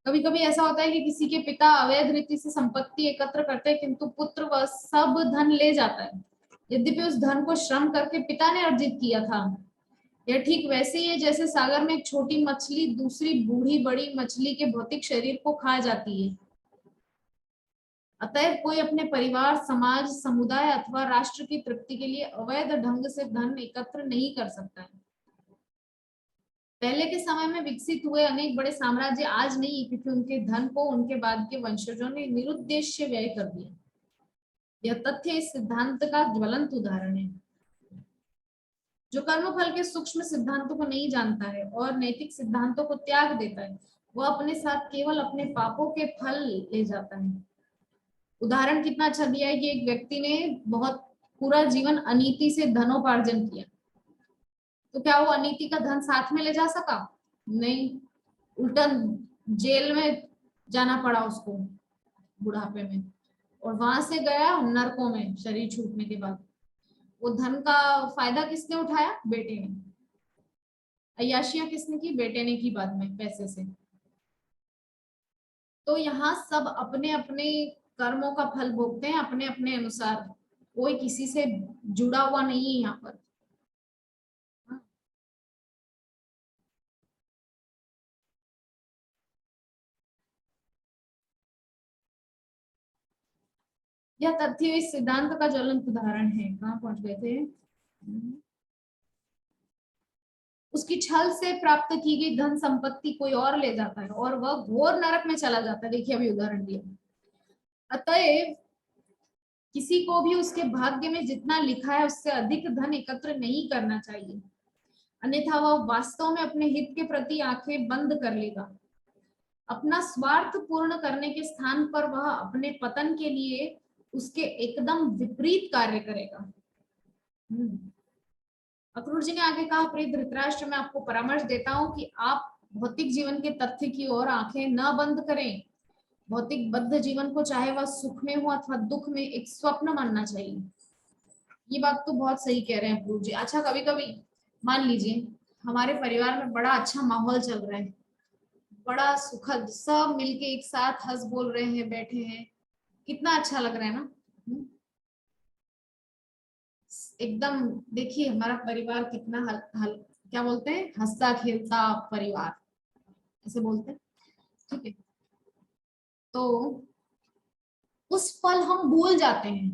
कभी कभी ऐसा होता है कि किसी के पिता अवैध रीति से संपत्ति एकत्र करते हैं, किंतु पुत्र वह सब धन ले जाता है, यद्यपि उस धन को श्रम करके पिता ने अर्जित किया था। यह ठीक वैसे ही है जैसे सागर में एक छोटी मछली दूसरी बूढ़ी बड़ी मछली के भौतिक शरीर को खा जाती है। अतएव कोई अपने परिवार, समाज, समुदाय अथवा राष्ट्र की तृप्ति के लिए अवैध ढंग से धन एकत्र नहीं कर सकता है। पहले के समय में विकसित हुए अनेक बड़े साम्राज्य आज नहीं, क्योंकि उनके धन को उनके बाद के वंशजों ने निरुद्देश्य व्यय कर दिया। यह तथ्य इस सिद्धांत का ज्वलंत उदाहरण है। जो कर्मफल के सूक्ष्म सिद्धांतों को नहीं जानता है और नैतिक सिद्धांतों को त्याग देता है, वह अपने साथ केवल अपने पापों के फल ले जाता है। उदाहरण कितना अच्छा दिया है कि एक व्यक्ति ने बहुत पूरा जीवन अनीति से धनोपार्जन किया, तो क्या वो अनीति का धन साथ में ले जा सका? नहीं, उल्टा जेल में जाना पड़ा उसको बुढ़ापे में, और वहां से गया नरकों में शरीर छूटने के बाद। वो धन का फायदा किसने उठाया? बेटे ने। अय्याशियां किसने की? बेटे ने की बाद में पैसे से। तो यहाँ सब अपने अपने कर्मों का फल भोगते हैं अपने अपने अनुसार, कोई किसी से जुड़ा हुआ नहीं है यहाँ पर। यह तथ्य इस सिद्धांत का ज्वलंत उदाहरण है। कहाँ पहुंच गए थे? उसकी छल से प्राप्त की गई धन संपत्ति कोई और ले जाता है और वह घोर नरक में चला जाता है। देखिए अभी उदाहरण दिया। अतएव किसी को भी उसके भाग्य में जितना लिखा है उससे अधिक धन एकत्र नहीं करना चाहिए, अन्यथा वह वास्तव में अपने हित के प्रति आंखें बंद कर लेगा। अपना स्वार्थ पूर्ण करने के स्थान पर वह अपने पतन के लिए उसके एकदम विपरीत कार्य करेगा। अक्रूर जी ने आगे कहा, प्रिय धृतराष्ट्र, मैं आपको परामर्श देता हूं कि आप भौतिक जीवन के तथ्य की ओर आंखें न बंद करें। भौतिक बद्ध जीवन को चाहे वह सुख में हो अथवा दुख में एक स्वप्न मानना चाहिए। ये बात तो बहुत सही कह रहे हैं अक्रूर जी। अच्छा, कभी कभी मान लीजिए हमारे परिवार में बड़ा अच्छा माहौल चल रहा है, बड़ा सुखद, सब मिलके एक साथ हंस बोल रहे हैं, बैठे हैं, कितना अच्छा लग रहा है ना। एकदम देखिए हमारा परिवार कितना क्या बोलते हैं, हंसता खेलता परिवार, ऐसे बोलते हैं। ठीक है, तो उस पल हम भूल जाते हैं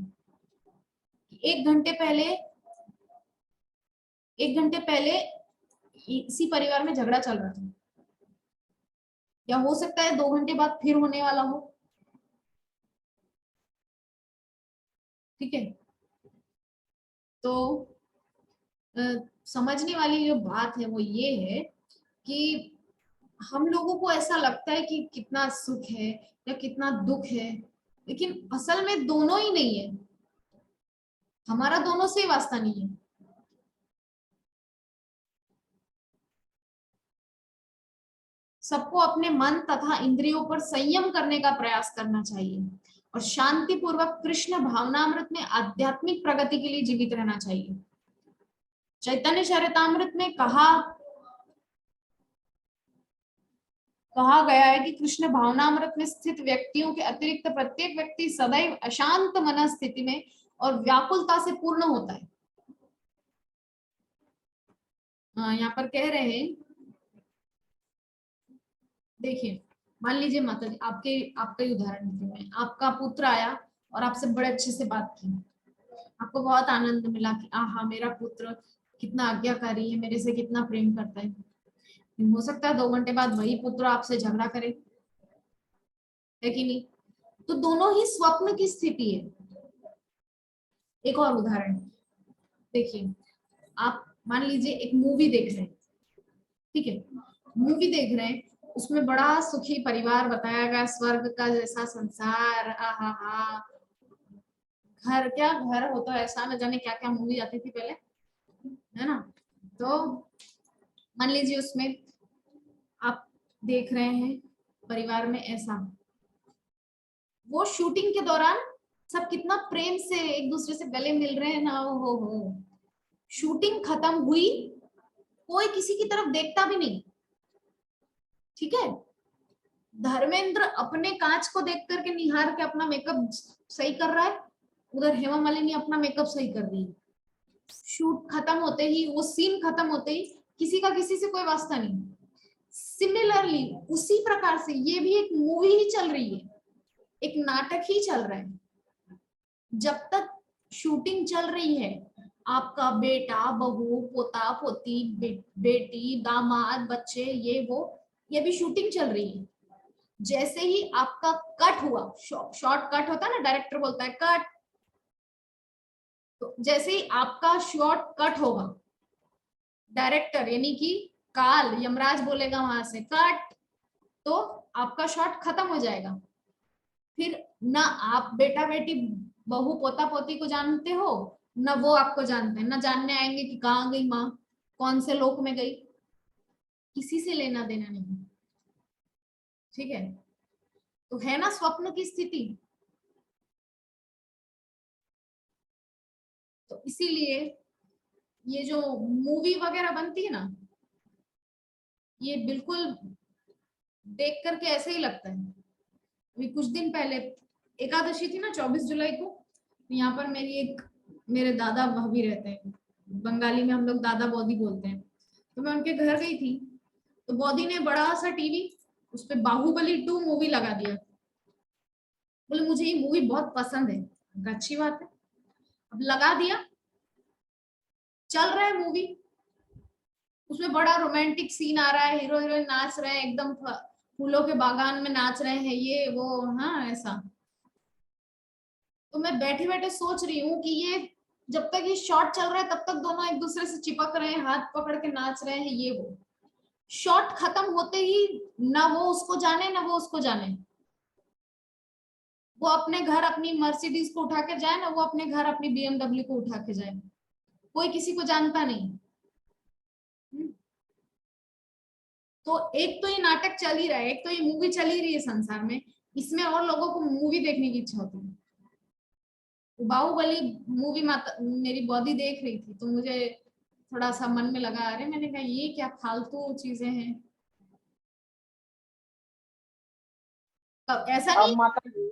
कि 1 घंटे पहले इसी परिवार में झगड़ा चल रहा था, या हो सकता है 2 घंटे बाद फिर होने वाला हो। ठीक है, तो समझने वाली जो बात है वो ये है कि हम लोगों को ऐसा लगता है कि कितना सुख है या कितना दुख है, लेकिन असल में दोनों ही नहीं है, हमारा दोनों से वास्ता नहीं है। सबको अपने मन तथा इंद्रियों पर संयम करने का प्रयास करना चाहिए और शांति पूर्वक कृष्ण भावनामृत में आध्यात्मिक प्रगति के लिए जीवित रहना चाहिए। चैतन्य चरितामृत में कहा, कहा गया है कि कृष्ण भावनामृत में स्थित व्यक्तियों के अतिरिक्त प्रत्येक व्यक्ति सदैव अशांत मन स्थिति में और व्याकुलता से पूर्ण होता है। यहाँ पर कह रहे हैं, देखिए मान लीजिए माता जी आपका ही उदाहरण देती हूँ मैं, आपका पुत्र आया और आपसे बड़े अच्छे से बात की, आपको बहुत आनंद मिला कि आहा मेरा पुत्र कितना आज्ञाकारी है, मेरे से कितना प्रेम करता है। हो सकता है 2 घंटे बाद वही पुत्र आपसे झगड़ा करे, है कि नहीं? तो दोनों ही स्वप्न की स्थिति है। एक और उदाहरण देखिए, आप मान लीजिए एक मूवी देख रहे हैं, ठीक है, मूवी देख रहे हैं, उसमें बड़ा सुखी परिवार बताया गया, स्वर्ग का जैसा संसार, आहा हा, घर क्या घर होता है ऐसा, न जाने क्या क्या मूवी आती थी पहले, है ना? तो मान लीजिए उसमें आप देख रहे हैं परिवार में ऐसा, वो शूटिंग के दौरान सब कितना प्रेम से एक दूसरे से गले मिल रहे हैं ना, हो शूटिंग खत्म हुई, कोई किसी की तरफ देखता भी नहीं, ठीक है? धर्मेंद्र अपने कांच को देख करके निहार के अपना मेकअप सही कर रहा है, उधर हेमा मालिनी अपना मेकअप सही कर रही है। शूट खत्म होते ही, वो सीन खत्म होते ही किसी का किसी से कोई वास्ता नहीं। सिमिलरली उसी प्रकार से ये भी एक मूवी ही चल रही है, एक नाटक ही चल रहा है। जब तक शूटिंग चल रही है, आपका बेटा बहू पोता पोती बेटी दामाद बच्चे ये वो, ये भी शूटिंग चल रही है। जैसे ही आपका कट हुआ, शॉर्ट कट होता है ना, डायरेक्टर बोलता है कट, तो जैसे ही आपका शॉर्ट कट होगा, डायरेक्टर यानी कि काल यमराज बोलेगा वहां से कट, तो आपका शॉट खत्म हो जाएगा। फिर ना आप बेटा बेटी बहू पोता पोती को जानते हो, ना वो आपको जानते हैं, ना जानने आएंगे कि कहाँ गई माँ, कौन से लोक में गई, किसी से लेना देना नहीं, ठीक है? तो है ना स्वप्न की स्थिति। तो इसीलिए ये जो मूवी वगैरह बनती है ना, ये बिल्कुल देख करके ऐसे ही लगता है। अभी कुछ दिन पहले एकादशी थी ना, 24 जुलाई को, तो यहाँ पर मेरे दादा भाभी रहते हैं, बंगाली में हम लोग दादा बौदी बोलते हैं, तो मैं उनके घर गई थी, तो बौदी ने बड़ा सा टीवी, उस पे बाहुबली 2 मूवी लगा दिया, बोले मुझे ये मूवी बहुत पसंद है। अच्छी बात है, अब लगा दिया, चल रहा है मूवी, उसमें बड़ा रोमांटिक सीन आ रहा है, हीरो हीरोइन नाच रहे हैं, एकदम फूलों के बागान में नाच रहे हैं ये वो, हाँ ऐसा। तो मैं बैठे बैठे सोच रही हूँ कि ये जब तक ये शॉट चल रहा है तब तक दोनों एक दूसरे से चिपक रहे हैं, हाथ पकड़ के नाच रहे हैं ये वो, शॉट खत्म होते ही ना वो उसको जाने ना वो उसको जाने, वो अपने घर अपनी मर्सिडीज को उठा के जाए ना वो अपने घर अपनी BMW को उठा के जाए, कोई किसी को जानता नहीं। तो एक तो ये नाटक चल ही रहा है, एक तो ये मूवी चल ही रही है संसार में, इसमें और लोगों को मूवी देखने की इच्छा होती है। बाहुबली मूवी मेरी बॉडी देख रही थी, तो मुझे थोड़ा सा मन में लगा, अरे मैंने कहा ये क्या फालतू चीजें हैं। ऐसा अब नहीं। माता जी,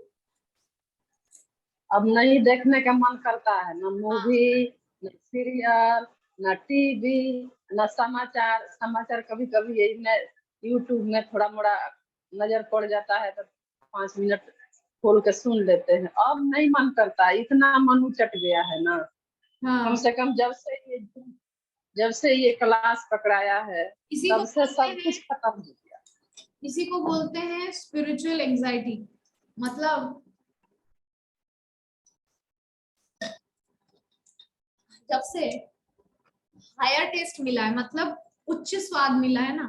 अब नहीं देखने का मन करता है, न हाँ, मूवी, न सीरियल, न टीवी, न समाचार। समाचार कभी कभी यही में यूट्यूब में थोड़ा मोड़ा नजर पड़ जाता है तो 5 मिनट खोल के सुन लेते हैं। अब नहीं मन करता, इतना मन उचट गया है ना। कम हाँ, से कम जब से ये क्लास पकड़ाया है इसी को तब से बोलते सब हैं, कुछ खत्म हो गया। इसी को बोलते हैं स्पिरिचुअल एंजाइटी। मतलब जब से हायर टेस्ट मिला है, मतलब उच्च स्वाद मिला है ना,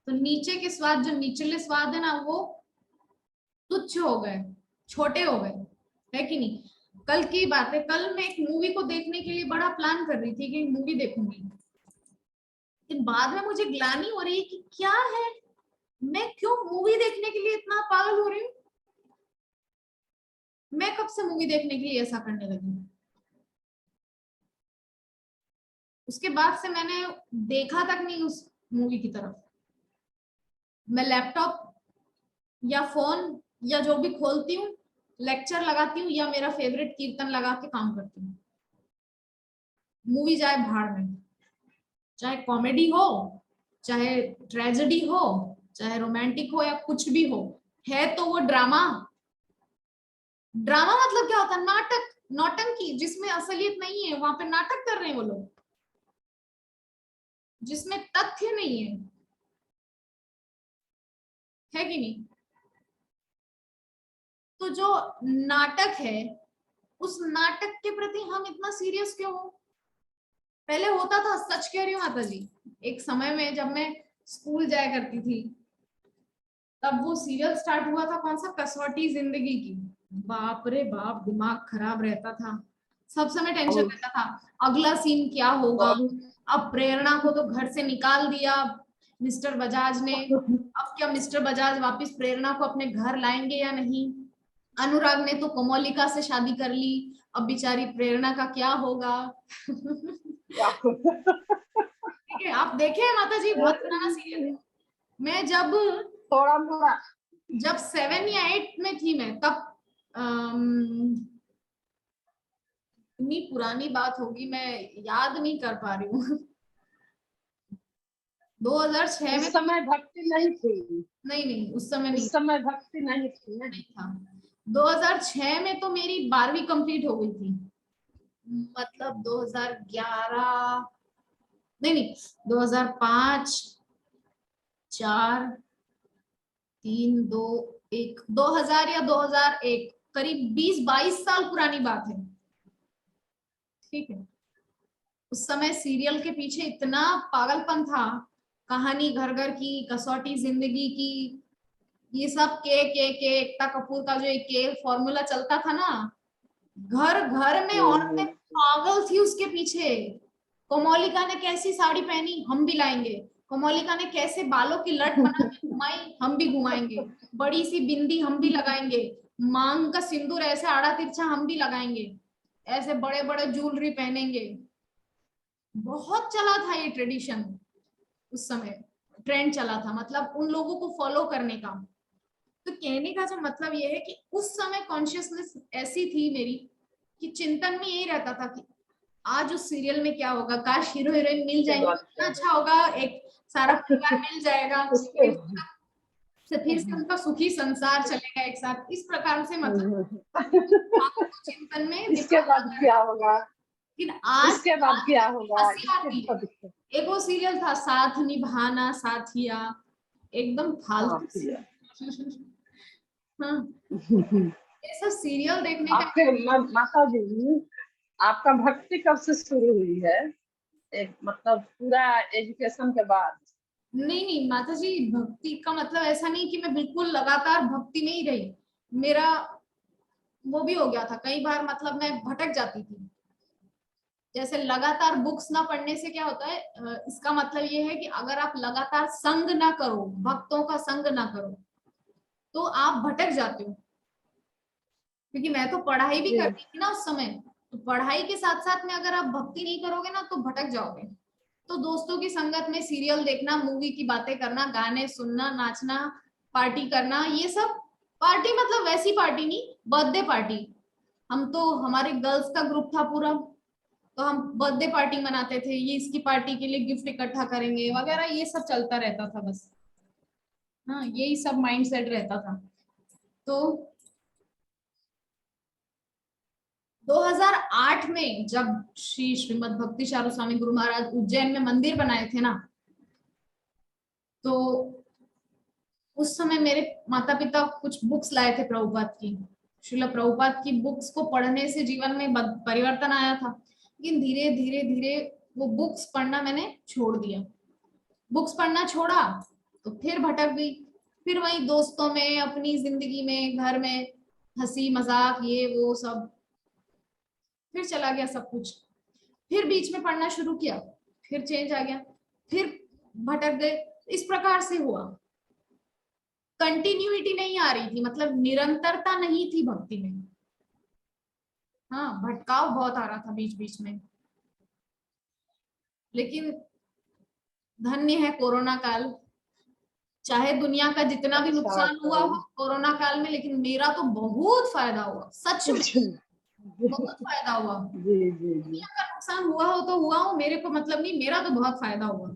तो नीचे के स्वाद, जो निचले स्वाद है ना, वो तुच्छ हो गए, छोटे हो गए, है कि नहीं? कल की बात है, कल मैं एक मूवी को देखने के लिए बड़ा प्लान कर रही थी कि मूवी देखूंगी, लेकिन बाद में मुझे ग्लानि हो रही है कि क्या है, मैं क्यों मूवी देखने के लिए इतना पागल हो रही हूँ, मैं कब से मूवी देखने के लिए ऐसा करने लगी। उसके बाद से मैंने देखा तक नहीं उस मूवी की तरफ। मैं लैपटॉप या फोन या जो भी खोलती हूँ, लेक्चर लगाती हूँ या मेरा फेवरेट कीर्तन लगा के काम करती हूँ। मूवी जाए भाड़ में, चाहे कॉमेडी हो, चाहे ट्रेजेडी हो, चाहे रोमांटिक हो या कुछ भी हो, है तो वो ड्रामा। ड्रामा मतलब क्या होता है? नाटक, नौटंकी, जिसमें असलियत नहीं है, वहां पे नाटक कर रहे हैं वो लोग, जिसमें तथ्य नहीं है कि नहीं? तो जो नाटक है, उस नाटक के प्रति हम इतना सीरियस क्यों हो? पहले होता था, सच कह रही हूँ माता जी, एक समय में जब मैं स्कूल जाया करती थी, तब वो सीरियल स्टार्ट हुआ था, कौन सा, कसौटी जिंदगी की। बाप रे बाप, दिमाग खराब रहता था, सब समय टेंशन बहुत रहता था, अगला सीन क्या होगा। बहुत अब प्रेरणा को तो घर से निकाल दिया मिस्टर बजाज ने, अब क्या मिस्टर बजाज वापस प्रेरणा को अपने घर लाएंगे या नहीं? अनुराग ने तो कोमोलिका से शादी कर ली, अब बेचारी प्रेरणा का क्या होगा? ठीक है, आप देखे माता जी, बहुत पुराना सीरियल है। मैं जब थोड़ा मोड़ा जब 7 या 8 में थी मैं, तब इतनी पुरानी बात होगी, मैं याद नहीं कर पा रही हूँ। 2006 में उस तो, समय भक्ति नहीं थी, नहीं नहीं उस समय नहीं, उस समय भक्ति नहीं थी ना। नहीं था। 2006 में तो मेरी 12वीं कंप्लीट हो गई थी, मतलब 2011, नहीं नहीं, 2005, 4, 3, 2, 1, 2000 या 2001, करीब 20-22 साल पुरानी बात है। ठीक है, उस समय सीरियल के पीछे इतना पागलपन था, कहानी घर घर की, कसौटी जिंदगी की, ये सब के एकता कपूर का जो एक के फॉर्मूला चलता था ना, घर घर में औरतें पागल थी उसके पीछे। कोमोलिका ने कैसी साड़ी पहनी, हम भी लाएंगे। कोमोलिका ने कैसे बालों की लट बना के घुमाई, हम भी घुमाएंगे। बड़ी सी बिंदी हम भी लगाएंगे, मांग का सिंदूर ऐसे आड़ा तिरछा हम भी लगाएंगे, ऐसे बड़े बड़े ज्वेलरी पहनेंगे। बहुत चला था ये ट्रेडिशन, उस समय ट्रेंड चला था, मतलब उन लोगों को फॉलो करने का। तो कहने का जो मतलब ये है कि उस समय कॉन्शियसनेस ऐसी थी मेरी, कि चिंतन में यही रहता था कि आज उस सीरियल में क्या होगा, काश हीरो हीरोइन मिल उसके जाएंगे, बाद कितना क्या अच्छा होगा, एक सारा परिवार मिल जाएगा, उसके फिर से उनका सुखी संसार चलेगा एक साथ, इस प्रकार से मतलब चिंतन में इसके दिमाग बाद लगा क्या रहता। होगा, लेकिन आज इसके बाद आज क्या होगा, हंसी इसके आती है। बाद एक वो सीरियल था, साथ निभाना साथिया, एकदम हाँ फालतू भैया। हाँ, ये सब सीरियल देखने का। आपके माता जी, आपका भक्ति कब से शुरू हुई है? एक मतलब पूरा एजुकेशन के बाद? नहीं नहीं माता जी, भक्ति का मतलब ऐसा नहीं कि मैं बिल्कुल लगातार भक्ति में ही रही। मेरा वो भी हो गया था कई बार, मतलब मैं भटक जाती थी। जैसे लगातार बुक्स ना पढ़ने से क्या होता है, इसका मतलब ये है कि अगर आप लगातार संग ना करो, भक्तों का संग ना करो, तो आप भटक जाते हो। क्योंकि मैं तो पढ़ाई भी जी। करती थी ना उस समय, तो पढ़ाई के साथ साथ में अगर आप भक्ति नहीं करोगे ना, तो भटक जाओगे। तो दोस्तों की संगत में सीरियल देखना, मूवी की बातें करना, गाने सुनना, नाचना, पार्टी करना, ये सब। पार्टी मतलब वैसी पार्टी नहीं, बर्थडे पार्टी। हम तो, हमारे गर्ल्स का ग्रुप था पूरा, तो हम बर्थडे पार्टी मनाते थे, ये इसकी पार्टी के लिए गिफ्ट इकट्ठा करेंगे वगैरह, ये सब चलता रहता था बस। हाँ, यही सब माइंड सेट रहता था। तो 2008 में जब श्री श्रीमद् भक्ति चारू स्वामी गुरु महाराज उज्जैन में मंदिर बनाए थे ना, तो उस समय मेरे माता पिता कुछ बुक्स लाए थे प्रभुपाद की। श्रील प्रभुपाद की बुक्स को पढ़ने से जीवन में परिवर्तन आया था, लेकिन धीरे धीरे धीरे वो बुक्स पढ़ना मैंने छोड़ दिया। बुक्स पढ़ना छोड़ा तो फिर भटक गई, फिर वही दोस्तों में, अपनी जिंदगी में, घर में हंसी मजाक ये वो सब, फिर चला गया सब कुछ। फिर बीच में पढ़ना शुरू किया, फिर चेंज आ गया, फिर भटक गए। इस प्रकार से हुआ, कंटिन्यूटी नहीं आ रही थी, मतलब निरंतरता नहीं थी भक्ति में। हाँ, भटकाव बहुत आ रहा था बीच बीच में। लेकिन धन्य है कोरोना काल, चाहे दुनिया का जितना भी अच्छा नुकसान हुआ हो कोरोना काल में, लेकिन मेरा तो बहुत फायदा हुआ, सच में बहुत फायदा हुआ। जी जी जी। दुनिया का नुकसान हुआ हो तो हुआ हो, मेरे को मतलब नहीं, मेरा तो बहुत फायदा हुआ।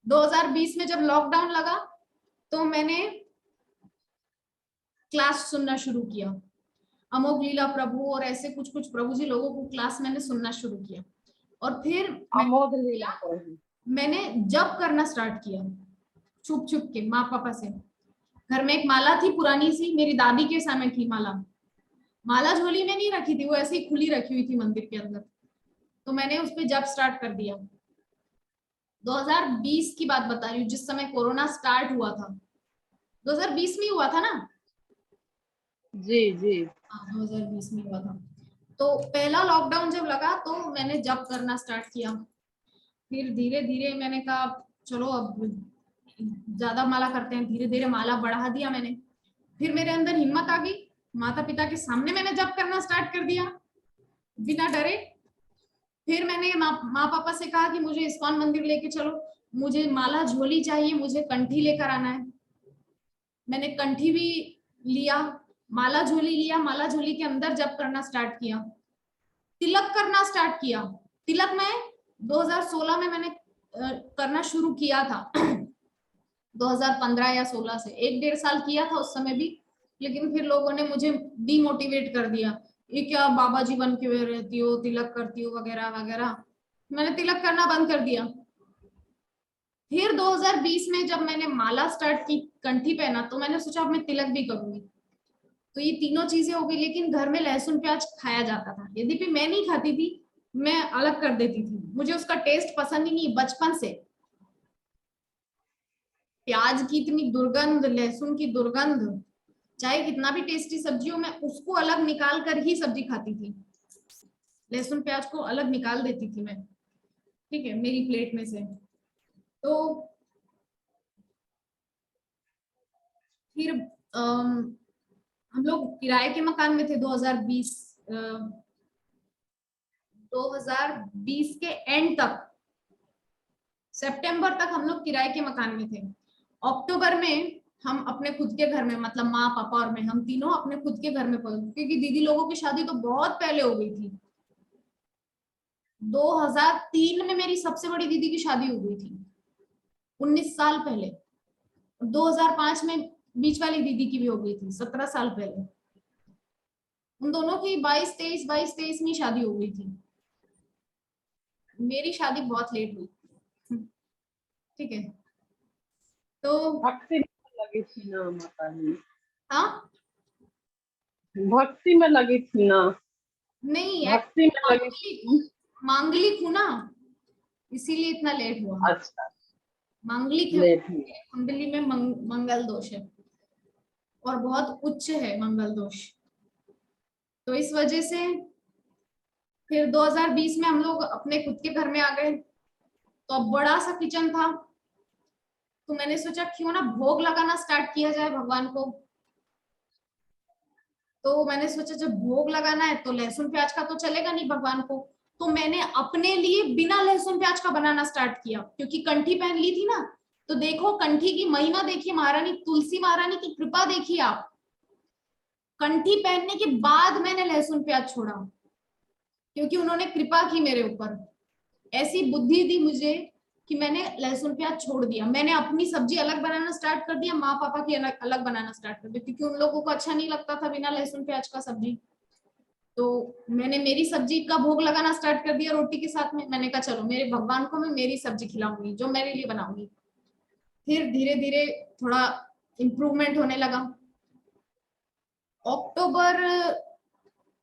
2020 में जब लॉकडाउन लगा तो मैंने क्लास सुनना शुरू किया, अमोघ लीला प्रभु और ऐसे कुछ कुछ प्रभु जी लोगों को क्लास मैंने सुनना शुरू किया। और फिर अमोद लीला प्रभु। मैंने जप करना स्टार्ट किया, छुप छुप के माँ पापा से। घर में एक माला थी पुरानी सी, मेरी दादी के समय की माला। माला झोली में नहीं रखी थी, वो ऐसे ही खुली रखी हुई थी मंदिर के अंदर। तो मैंने उस पर जप स्टार्ट कर दिया। 2020 की बात बता रही हूँ, जिस समय कोरोना स्टार्ट हुआ था। 2020 में ही हुआ था ना? जी जी। हाँ 2020 में हुआ था। तो पहला लॉकडाउन जब लगा तो मैंने जप करना स्टार्ट किया। फिर धीरे धीरे मैंने कहा चलो अब ज्यादा माला करते हैं, धीरे धीरे माला बढ़ा दिया मैंने। फिर मेरे अंदर हिम्मत आ गई, माता पिता के सामने मैंने जप करना स्टार्ट कर दिया बिना डरे। फिर मैंने माँ पापा से कहा कि मुझे इस्कॉन मंदिर लेके चलो, मुझे माला झोली चाहिए, मुझे कंठी लेकर आना है। मैंने कंठी भी लिया, माला झोली लिया, माला झोली के अंदर जप करना स्टार्ट किया, तिलक करना स्टार्ट किया। तिलक मैं 2016 में मैंने करना शुरू किया था। 2015 या 16 से 1-1.5 साल किया था उस समय भी। लेकिन फिर लोगों ने मुझे डीमोटिवेट कर दिया, ये क्या बाबा जी बन के रहती हो, तिलक करती हो वगैरह वगैरह। मैंने तिलक करना बंद कर दिया। फिर 2020 में जब मैंने माला स्टार्ट की, कंठी पहना, तो मैंने सोचा अब मैं तिलक भी करूंगी। तो ये तीनों चीजें हो गई। लेकिन घर में लहसुन प्याज खाया जाता था, यद्यपि मैं नहीं खाती थी, मैं अलग कर देती थी, मुझे उसका टेस्ट पसंद ही नहीं बचपन से। प्याज की इतनी दुर्गंध, लहसुन की दुर्गंध, चाहे कितना भी टेस्टी सब्जी हो, मैं उसको अलग निकाल कर ही सब्जी खाती थी। लहसुन प्याज को अलग निकाल देती थी मैं, ठीक है, मेरी प्लेट में से। तो फिर हम लोग किराए के मकान में थे 2020 के एंड तक, सितंबर तक हम लोग किराए के मकान में थे। अक्टूबर में हम अपने खुद के घर में, मतलब माँ पापा और मैं, हम तीनों अपने खुद के घर में पहुंचे, क्योंकि दीदी लोगों की शादी तो बहुत पहले हो गई थी। 2003 में मेरी सबसे बड़ी दीदी की शादी हो गई थी, 19 साल पहले। 2005 में बीच वाली दीदी की भी हो गई थी, 17 साल पहले। उन दोनों की 22-23 में शादी हो गई थी। मेरी शादी बहुत लेट हुई, ठीक है। तो भक्ति में लगी थी ना माता जी, हाँ, भक्ति में लगी थी ना, नहीं भक्ति में लगी मांगलिक, थी। मांगलिक हूं ना, इसीलिए इतना लेट हुआ। अच्छा। मांगलिक है, लेट हुई। कुंडली में मंगल दोष है, और बहुत उच्च है मंगल दोष। तो इस वजह से फिर 2020 में हम लोग अपने खुद के घर में आ गए। तो अब बड़ा सा किचन था, तो मैंने सोचा क्यों ना भोग लगाना स्टार्ट किया जाए भगवान को। तो मैंने सोचा जब भोग लगाना है तो लहसुन प्याज का तो चलेगा नहीं भगवान को। तो मैंने अपने लिए बिना लहसुन प्याज का बनाना स्टार्ट किया, क्योंकि कंठी पहन ली थी ना। तो देखो कंठी की महिमा देखिए, महारानी तुलसी महारानी की कृपा देखिए आप। कंठी पहनने के बाद मैंने लहसुन प्याज छोड़ा, क्योंकि उन्होंने कृपा की मेरे ऊपर, ऐसी बुद्धि दी मुझे कि मैंने लहसुन प्याज छोड़ दिया। मैंने अपनी सब्जी अलग बनाना स्टार्ट कर दिया, माँ पापा की अलग अलग बनाना स्टार्ट कर दिया, क्योंकि उन लोगों को अच्छा नहीं लगता था बिना लहसुन प्याज का सब्जी। तो मैंने मेरी सब्जी का भोग लगाना स्टार्ट कर दिया रोटी के साथ में। मैंने कहा चलो मेरे भगवान को मैं मेरी सब्जी खिलाऊंगी जो मेरे लिए बनाऊंगी। फिर धीरे धीरे थोड़ा इम्प्रूवमेंट होने लगा। अक्टूबर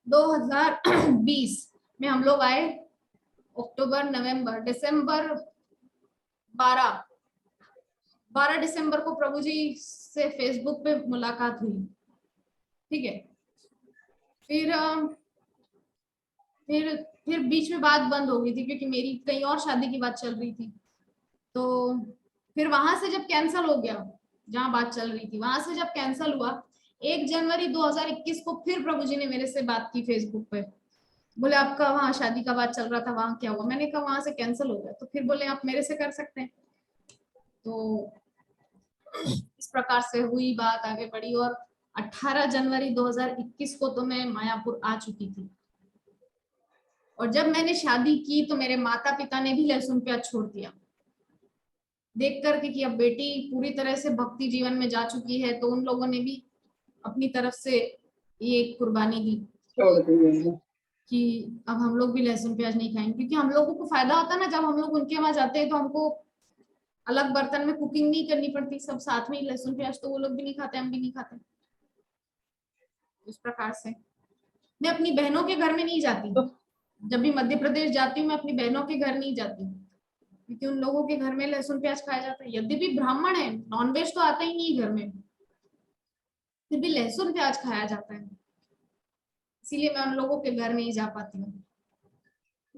2020 में हम लोग आए, अक्टूबर नवंबर दिसंबर 12 दिसंबर को प्रभु जी से फेसबुक पे मुलाकात हुई, ठीक है। फिर फिर फिर बीच में बात बंद हो गई थी, क्योंकि मेरी कहीं और शादी की बात चल रही थी। तो फिर वहां से जब कैंसिल हो गया, जहां बात चल रही थी वहां से जब कैंसिल हुआ, 1 जनवरी 2021 को फिर प्रभु जी ने मेरे से बात की फेसबुक पे। बोले आपका वहां शादी का बात चल रहा था, वहां क्या हुआ? मैंने कहा वहां से कैंसिल हो गया। तो फिर बोले आप मेरे से कर सकते हैं। तो इस प्रकार से हुई बात, आगे बढ़ी और 18 जनवरी 2021 को तो मैं मायापुर आ चुकी थी। और जब मैंने शादी की तो मेरे माता पिता ने भी लहसुन प्याज छोड़ दिया, देख करके कि अब बेटी पूरी तरह से भक्ति जीवन में जा चुकी है, तो उन लोगों ने भी अपनी तरफ से ये कुर्बानी दी छोड़ दिए। कि अब हम लोग भी लहसुन प्याज नहीं खाएंगे, क्योंकि हम लोगों को फायदा होता है ना, जब हम लोग उनके वहां जाते हैं तो हमको अलग बर्तन में कुकिंग नहीं करनी पड़ती, सब साथ में ही लहसुन प्याज तो वो लोग भी नहीं खाते, हम भी नहीं खाते। इस प्रकार से मैं अपनी बहनों के घर में नहीं जाती, तो जब भी मध्य प्रदेश जाती हूँ मैं अपनी बहनों के घर नहीं जाती, क्योंकि उन लोगों के घर में लहसुन प्याज खाया जाता है। यद्यपि ब्राह्मण है, नॉनवेज तो आता ही नहीं घर में, फिर भी लहसुन प्याज खाया जाता है, इसीलिए मैं उन लोगों के घर नहीं जा पाती हूँ।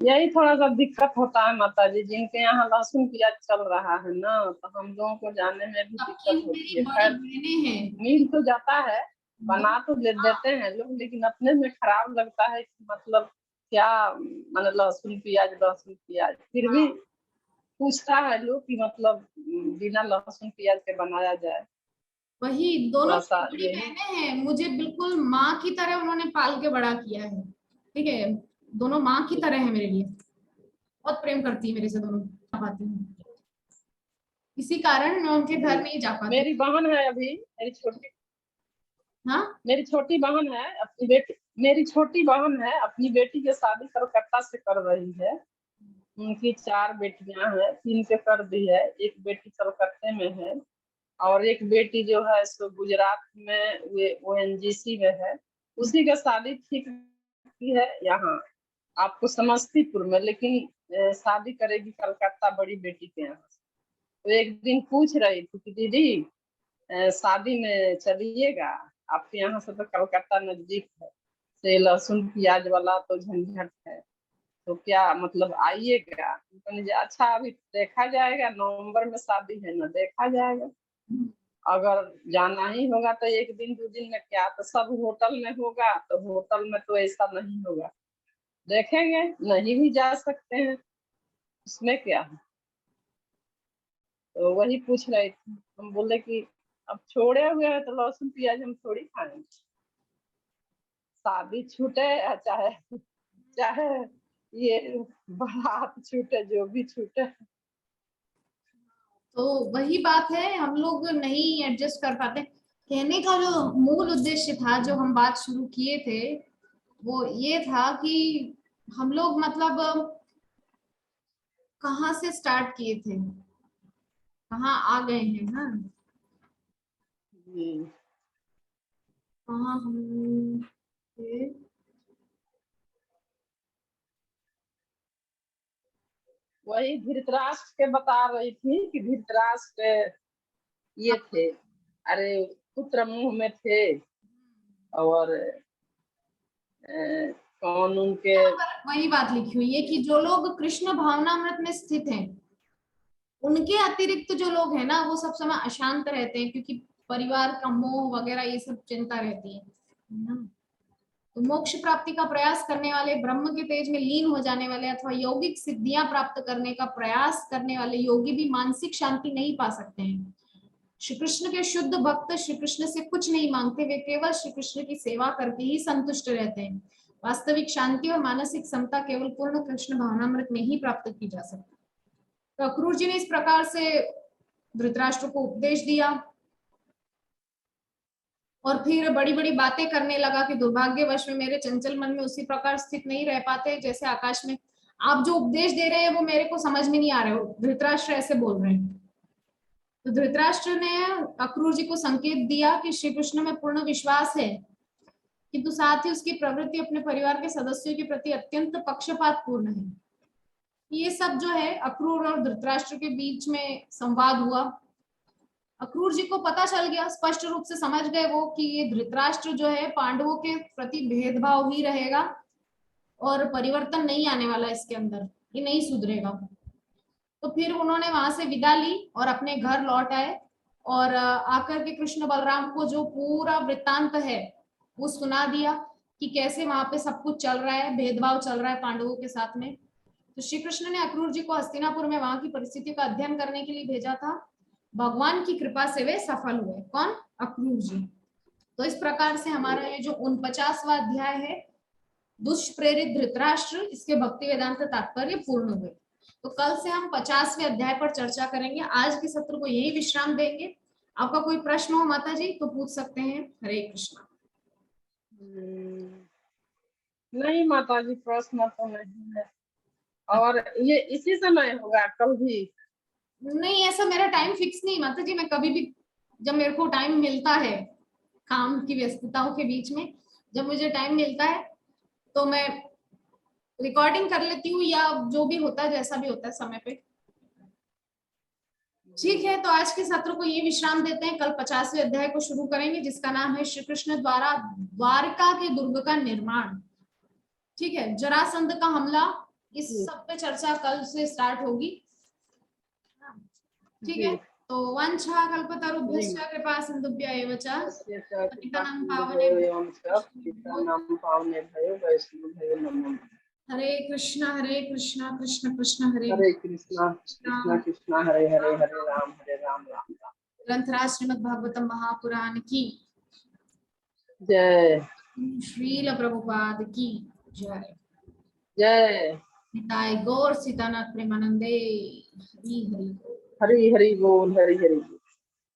यही थोड़ा सा दिक्कत होता है माता जी, जिनके यहाँ लहसुन प्याज चल रहा है ना, तो हम लोगों को जाने में भी आपकी दिक्कत होती मेरी है। बड़ी खैर, बहनें हैं, मिल तो जाता है, दो, बना तो देते हैं लोग, लेकिन अपने में खराब लगता है कि मतलब क्या, मतलब लहसुन प्याज फिर भी पूछता है लोग कि मतलब बिना लहसुन प्याज के बनाया जाए। वही दोनों थोड़ा सा मेरी बड़ी यही। बहनें हैं, मुझे बिल्कुल माँ की तरह उन्होंने पाल के बड़ा किया है, ठीक है, दोनों माँ की तरह है मेरे लिए, बहुत प्रेम करती है मेरे से दोनों, जा पाती हूँ, इसी कारण मैं उनके घर जी। नहीं जा पाती। मेरी बहन है अभी, हाँ, मेरी छोटी बहन है अपनी बेटी मेरी छोटी बहन है, अपनी बेटी की शादी कलकत्ता से कर रही है। उनकी 4 बेटियां हैं, 3 के कर दी है, एक बेटी कलकत्ते में है, और एक बेटी जो है सो गुजरात में, वे ओएनजीसी में है। उसी का शादी ठीक की है यहाँ, आपको समस्तीपुर में, लेकिन शादी करेगी कलकत्ता बड़ी बेटी के यहाँ। तो एक दिन पूछ रही थी कि दीदी शादी में चलिएगा, आपके यहाँ से तो कलकत्ता नजदीक है, से लहसुन प्याज वाला तो झंझट है, तो क्या मतलब आइएगा? मैंने कहा, अच्छा अभी देखा जाएगा, नवंबर में शादी है ना, देखा जाएगा, अगर जाना ही होगा तो 1 दिन 2 दिन में क्या, तो सब होटल में होगा, तो होटल में तो ऐसा नहीं होगा, देखेंगे, नहीं भी जा सकते हैं, उसमें क्या है। तो वही पूछ रहे थे, हम बोले कि अब छोड़े हुए हैं तो लहसुन प्याज हम थोड़ी खाएंगे, शादी छूटे या चाहे चाहे ये बारात छूटे, जो भी छूटे। तो वही बात है, हम लोग नहीं एडजस्ट कर पाते। कहने का जो मूल उद्देश्य था, जो हम बात शुरू किए थे, वो ये था कि हम लोग मतलब कहाँ से स्टार्ट किए थे, कहाँ आ गए हैं, हाँ, हम्म। कहाँ हम थे। वही धृतराष्ट्र के बता रही थी कि धृतराष्ट्र ये थे, अरे पुत्र मुंह में थे, और कौन उनके। यहाँ पर वही बात लिखी हुई है कि जो लोग कृष्ण भावनामृत में स्थित हैं, उनके अतिरिक्त जो लोग हैं ना, वो सब समय अशांत रहते हैं, क्योंकि परिवार का मोह वगैरह ये सब चिंता रहती है ना। तो मोक्ष प्राप्ति का प्रयास करने वाले, ब्रह्म के तेज में लीन हो जाने वाले, अथवा यौगिक सिद्धियां प्राप्त करने का प्रयास करने वाले योगी भी मानसिक शांति नहीं पा सकते हैं। श्री कृष्ण के शुद्ध भक्त श्री कृष्ण से कुछ नहीं मांगते, वे केवल श्री कृष्ण की सेवा करके ही संतुष्ट रहते हैं। वास्तविक शांति और मानसिक समता केवल पूर्ण कृष्ण भावनामृत में ही प्राप्त की जा सकती है। तो अक्रूर जी ने इस प्रकार से धृतराष्ट्र को उपदेश दिया, और फिर बड़ी बड़ी बातें करने लगा कि दुर्भाग्यवश में मेरे चंचल मन में उसी प्रकार स्थित नहीं रह पाते जैसे आकाश में। आप जो उपदेश दे रहे हैं वो मेरे को समझ में नहीं आ रहे हो, धृतराष्ट्र ऐसे बोल रहे हैं। तो धृतराष्ट्र ने अक्रूर जी को संकेत दिया कि श्री कृष्ण में पूर्ण विश्वास है, किंतु साथ ही उसकी प्रवृत्ति अपने परिवार के सदस्यों के प्रति अत्यंत पक्षपात पूर्ण है। ये सब जो है अक्रूर और धृतराष्ट्र के बीच में संवाद हुआ। अक्रूर जी को पता चल गया, स्पष्ट रूप से समझ गए वो कि ये धृतराष्ट्र जो है पांडवों के प्रति भेदभाव ही रहेगा, और परिवर्तन नहीं आने वाला इसके अंदर, ये नहीं सुधरेगा। तो फिर उन्होंने वहां से विदा ली और अपने घर लौट आए, और आकर के कृष्ण बलराम को जो पूरा वृत्तांत है वो सुना दिया कि कैसे वहां पे सब कुछ चल रहा है, भेदभाव चल रहा है पांडवों के साथ में। तो श्री कृष्ण ने अक्रूर जी को हस्तिनापुर में वहां की परिस्थिति का अध्ययन करने के लिए भेजा था। भगवान की कृपा से वे सफल हुए। कौन? अक्रूर जी। तो इस प्रकार से हमारा ये जो 49वां अध्याय है दुष्प्रेरित धृतराष्ट्र, इसके भक्ति वेदांत तात्पर्य पूर्ण हुए। तो कल से हम 50वें अध्याय पर चर्चा करेंगे। आज के सत्र को यही विश्राम देंगे। आपका कोई प्रश्न हो माता जी तो पूछ सकते हैं। हरे कृष्णा। नहीं माता जी, प्रश्न तो नहीं है। और ये इसी समय होगा कल भी? नहीं, ऐसा मेरा टाइम फिक्स नहीं माता जी, मैं कभी भी जब मेरे को टाइम मिलता है काम की व्यस्तताओं के बीच में, जब मुझे टाइम मिलता है तो मैं रिकॉर्डिंग कर लेती हूँ या जो भी होता है जैसा भी होता है समय पे। ठीक है, तो आज के सत्र को ये विश्राम देते हैं। कल 50वें अध्याय को शुरू करेंगे जिसका नाम है श्री कृष्ण द्वारा द्वारका के दुर्ग का निर्माण। ठीक है, जरासंध का हमला, इस सब पे चर्चा कल से स्टार्ट होगी। ठीक है, तो वंशा कल्पतरुभ्यश्च कृपा सिंधुभ्य एव च पतितानां पावनेभ्यो वैष्णवेभ्यो नमो नमः। हरे कृष्णा कृष्ण कृष्ण हरे हरे कृष्णा कृष्णा राम। कृष्णा हरे हरे, हरे राम राम राम। ग्रंथराज श्रीमद् भागवतम महापुराण की जय। श्रील प्रभुपाद की जय। जय। निताय गौर सीतानाथ प्रेमानंदे। हरि हरि। हरि हरि बोल, हरि हरि बोल।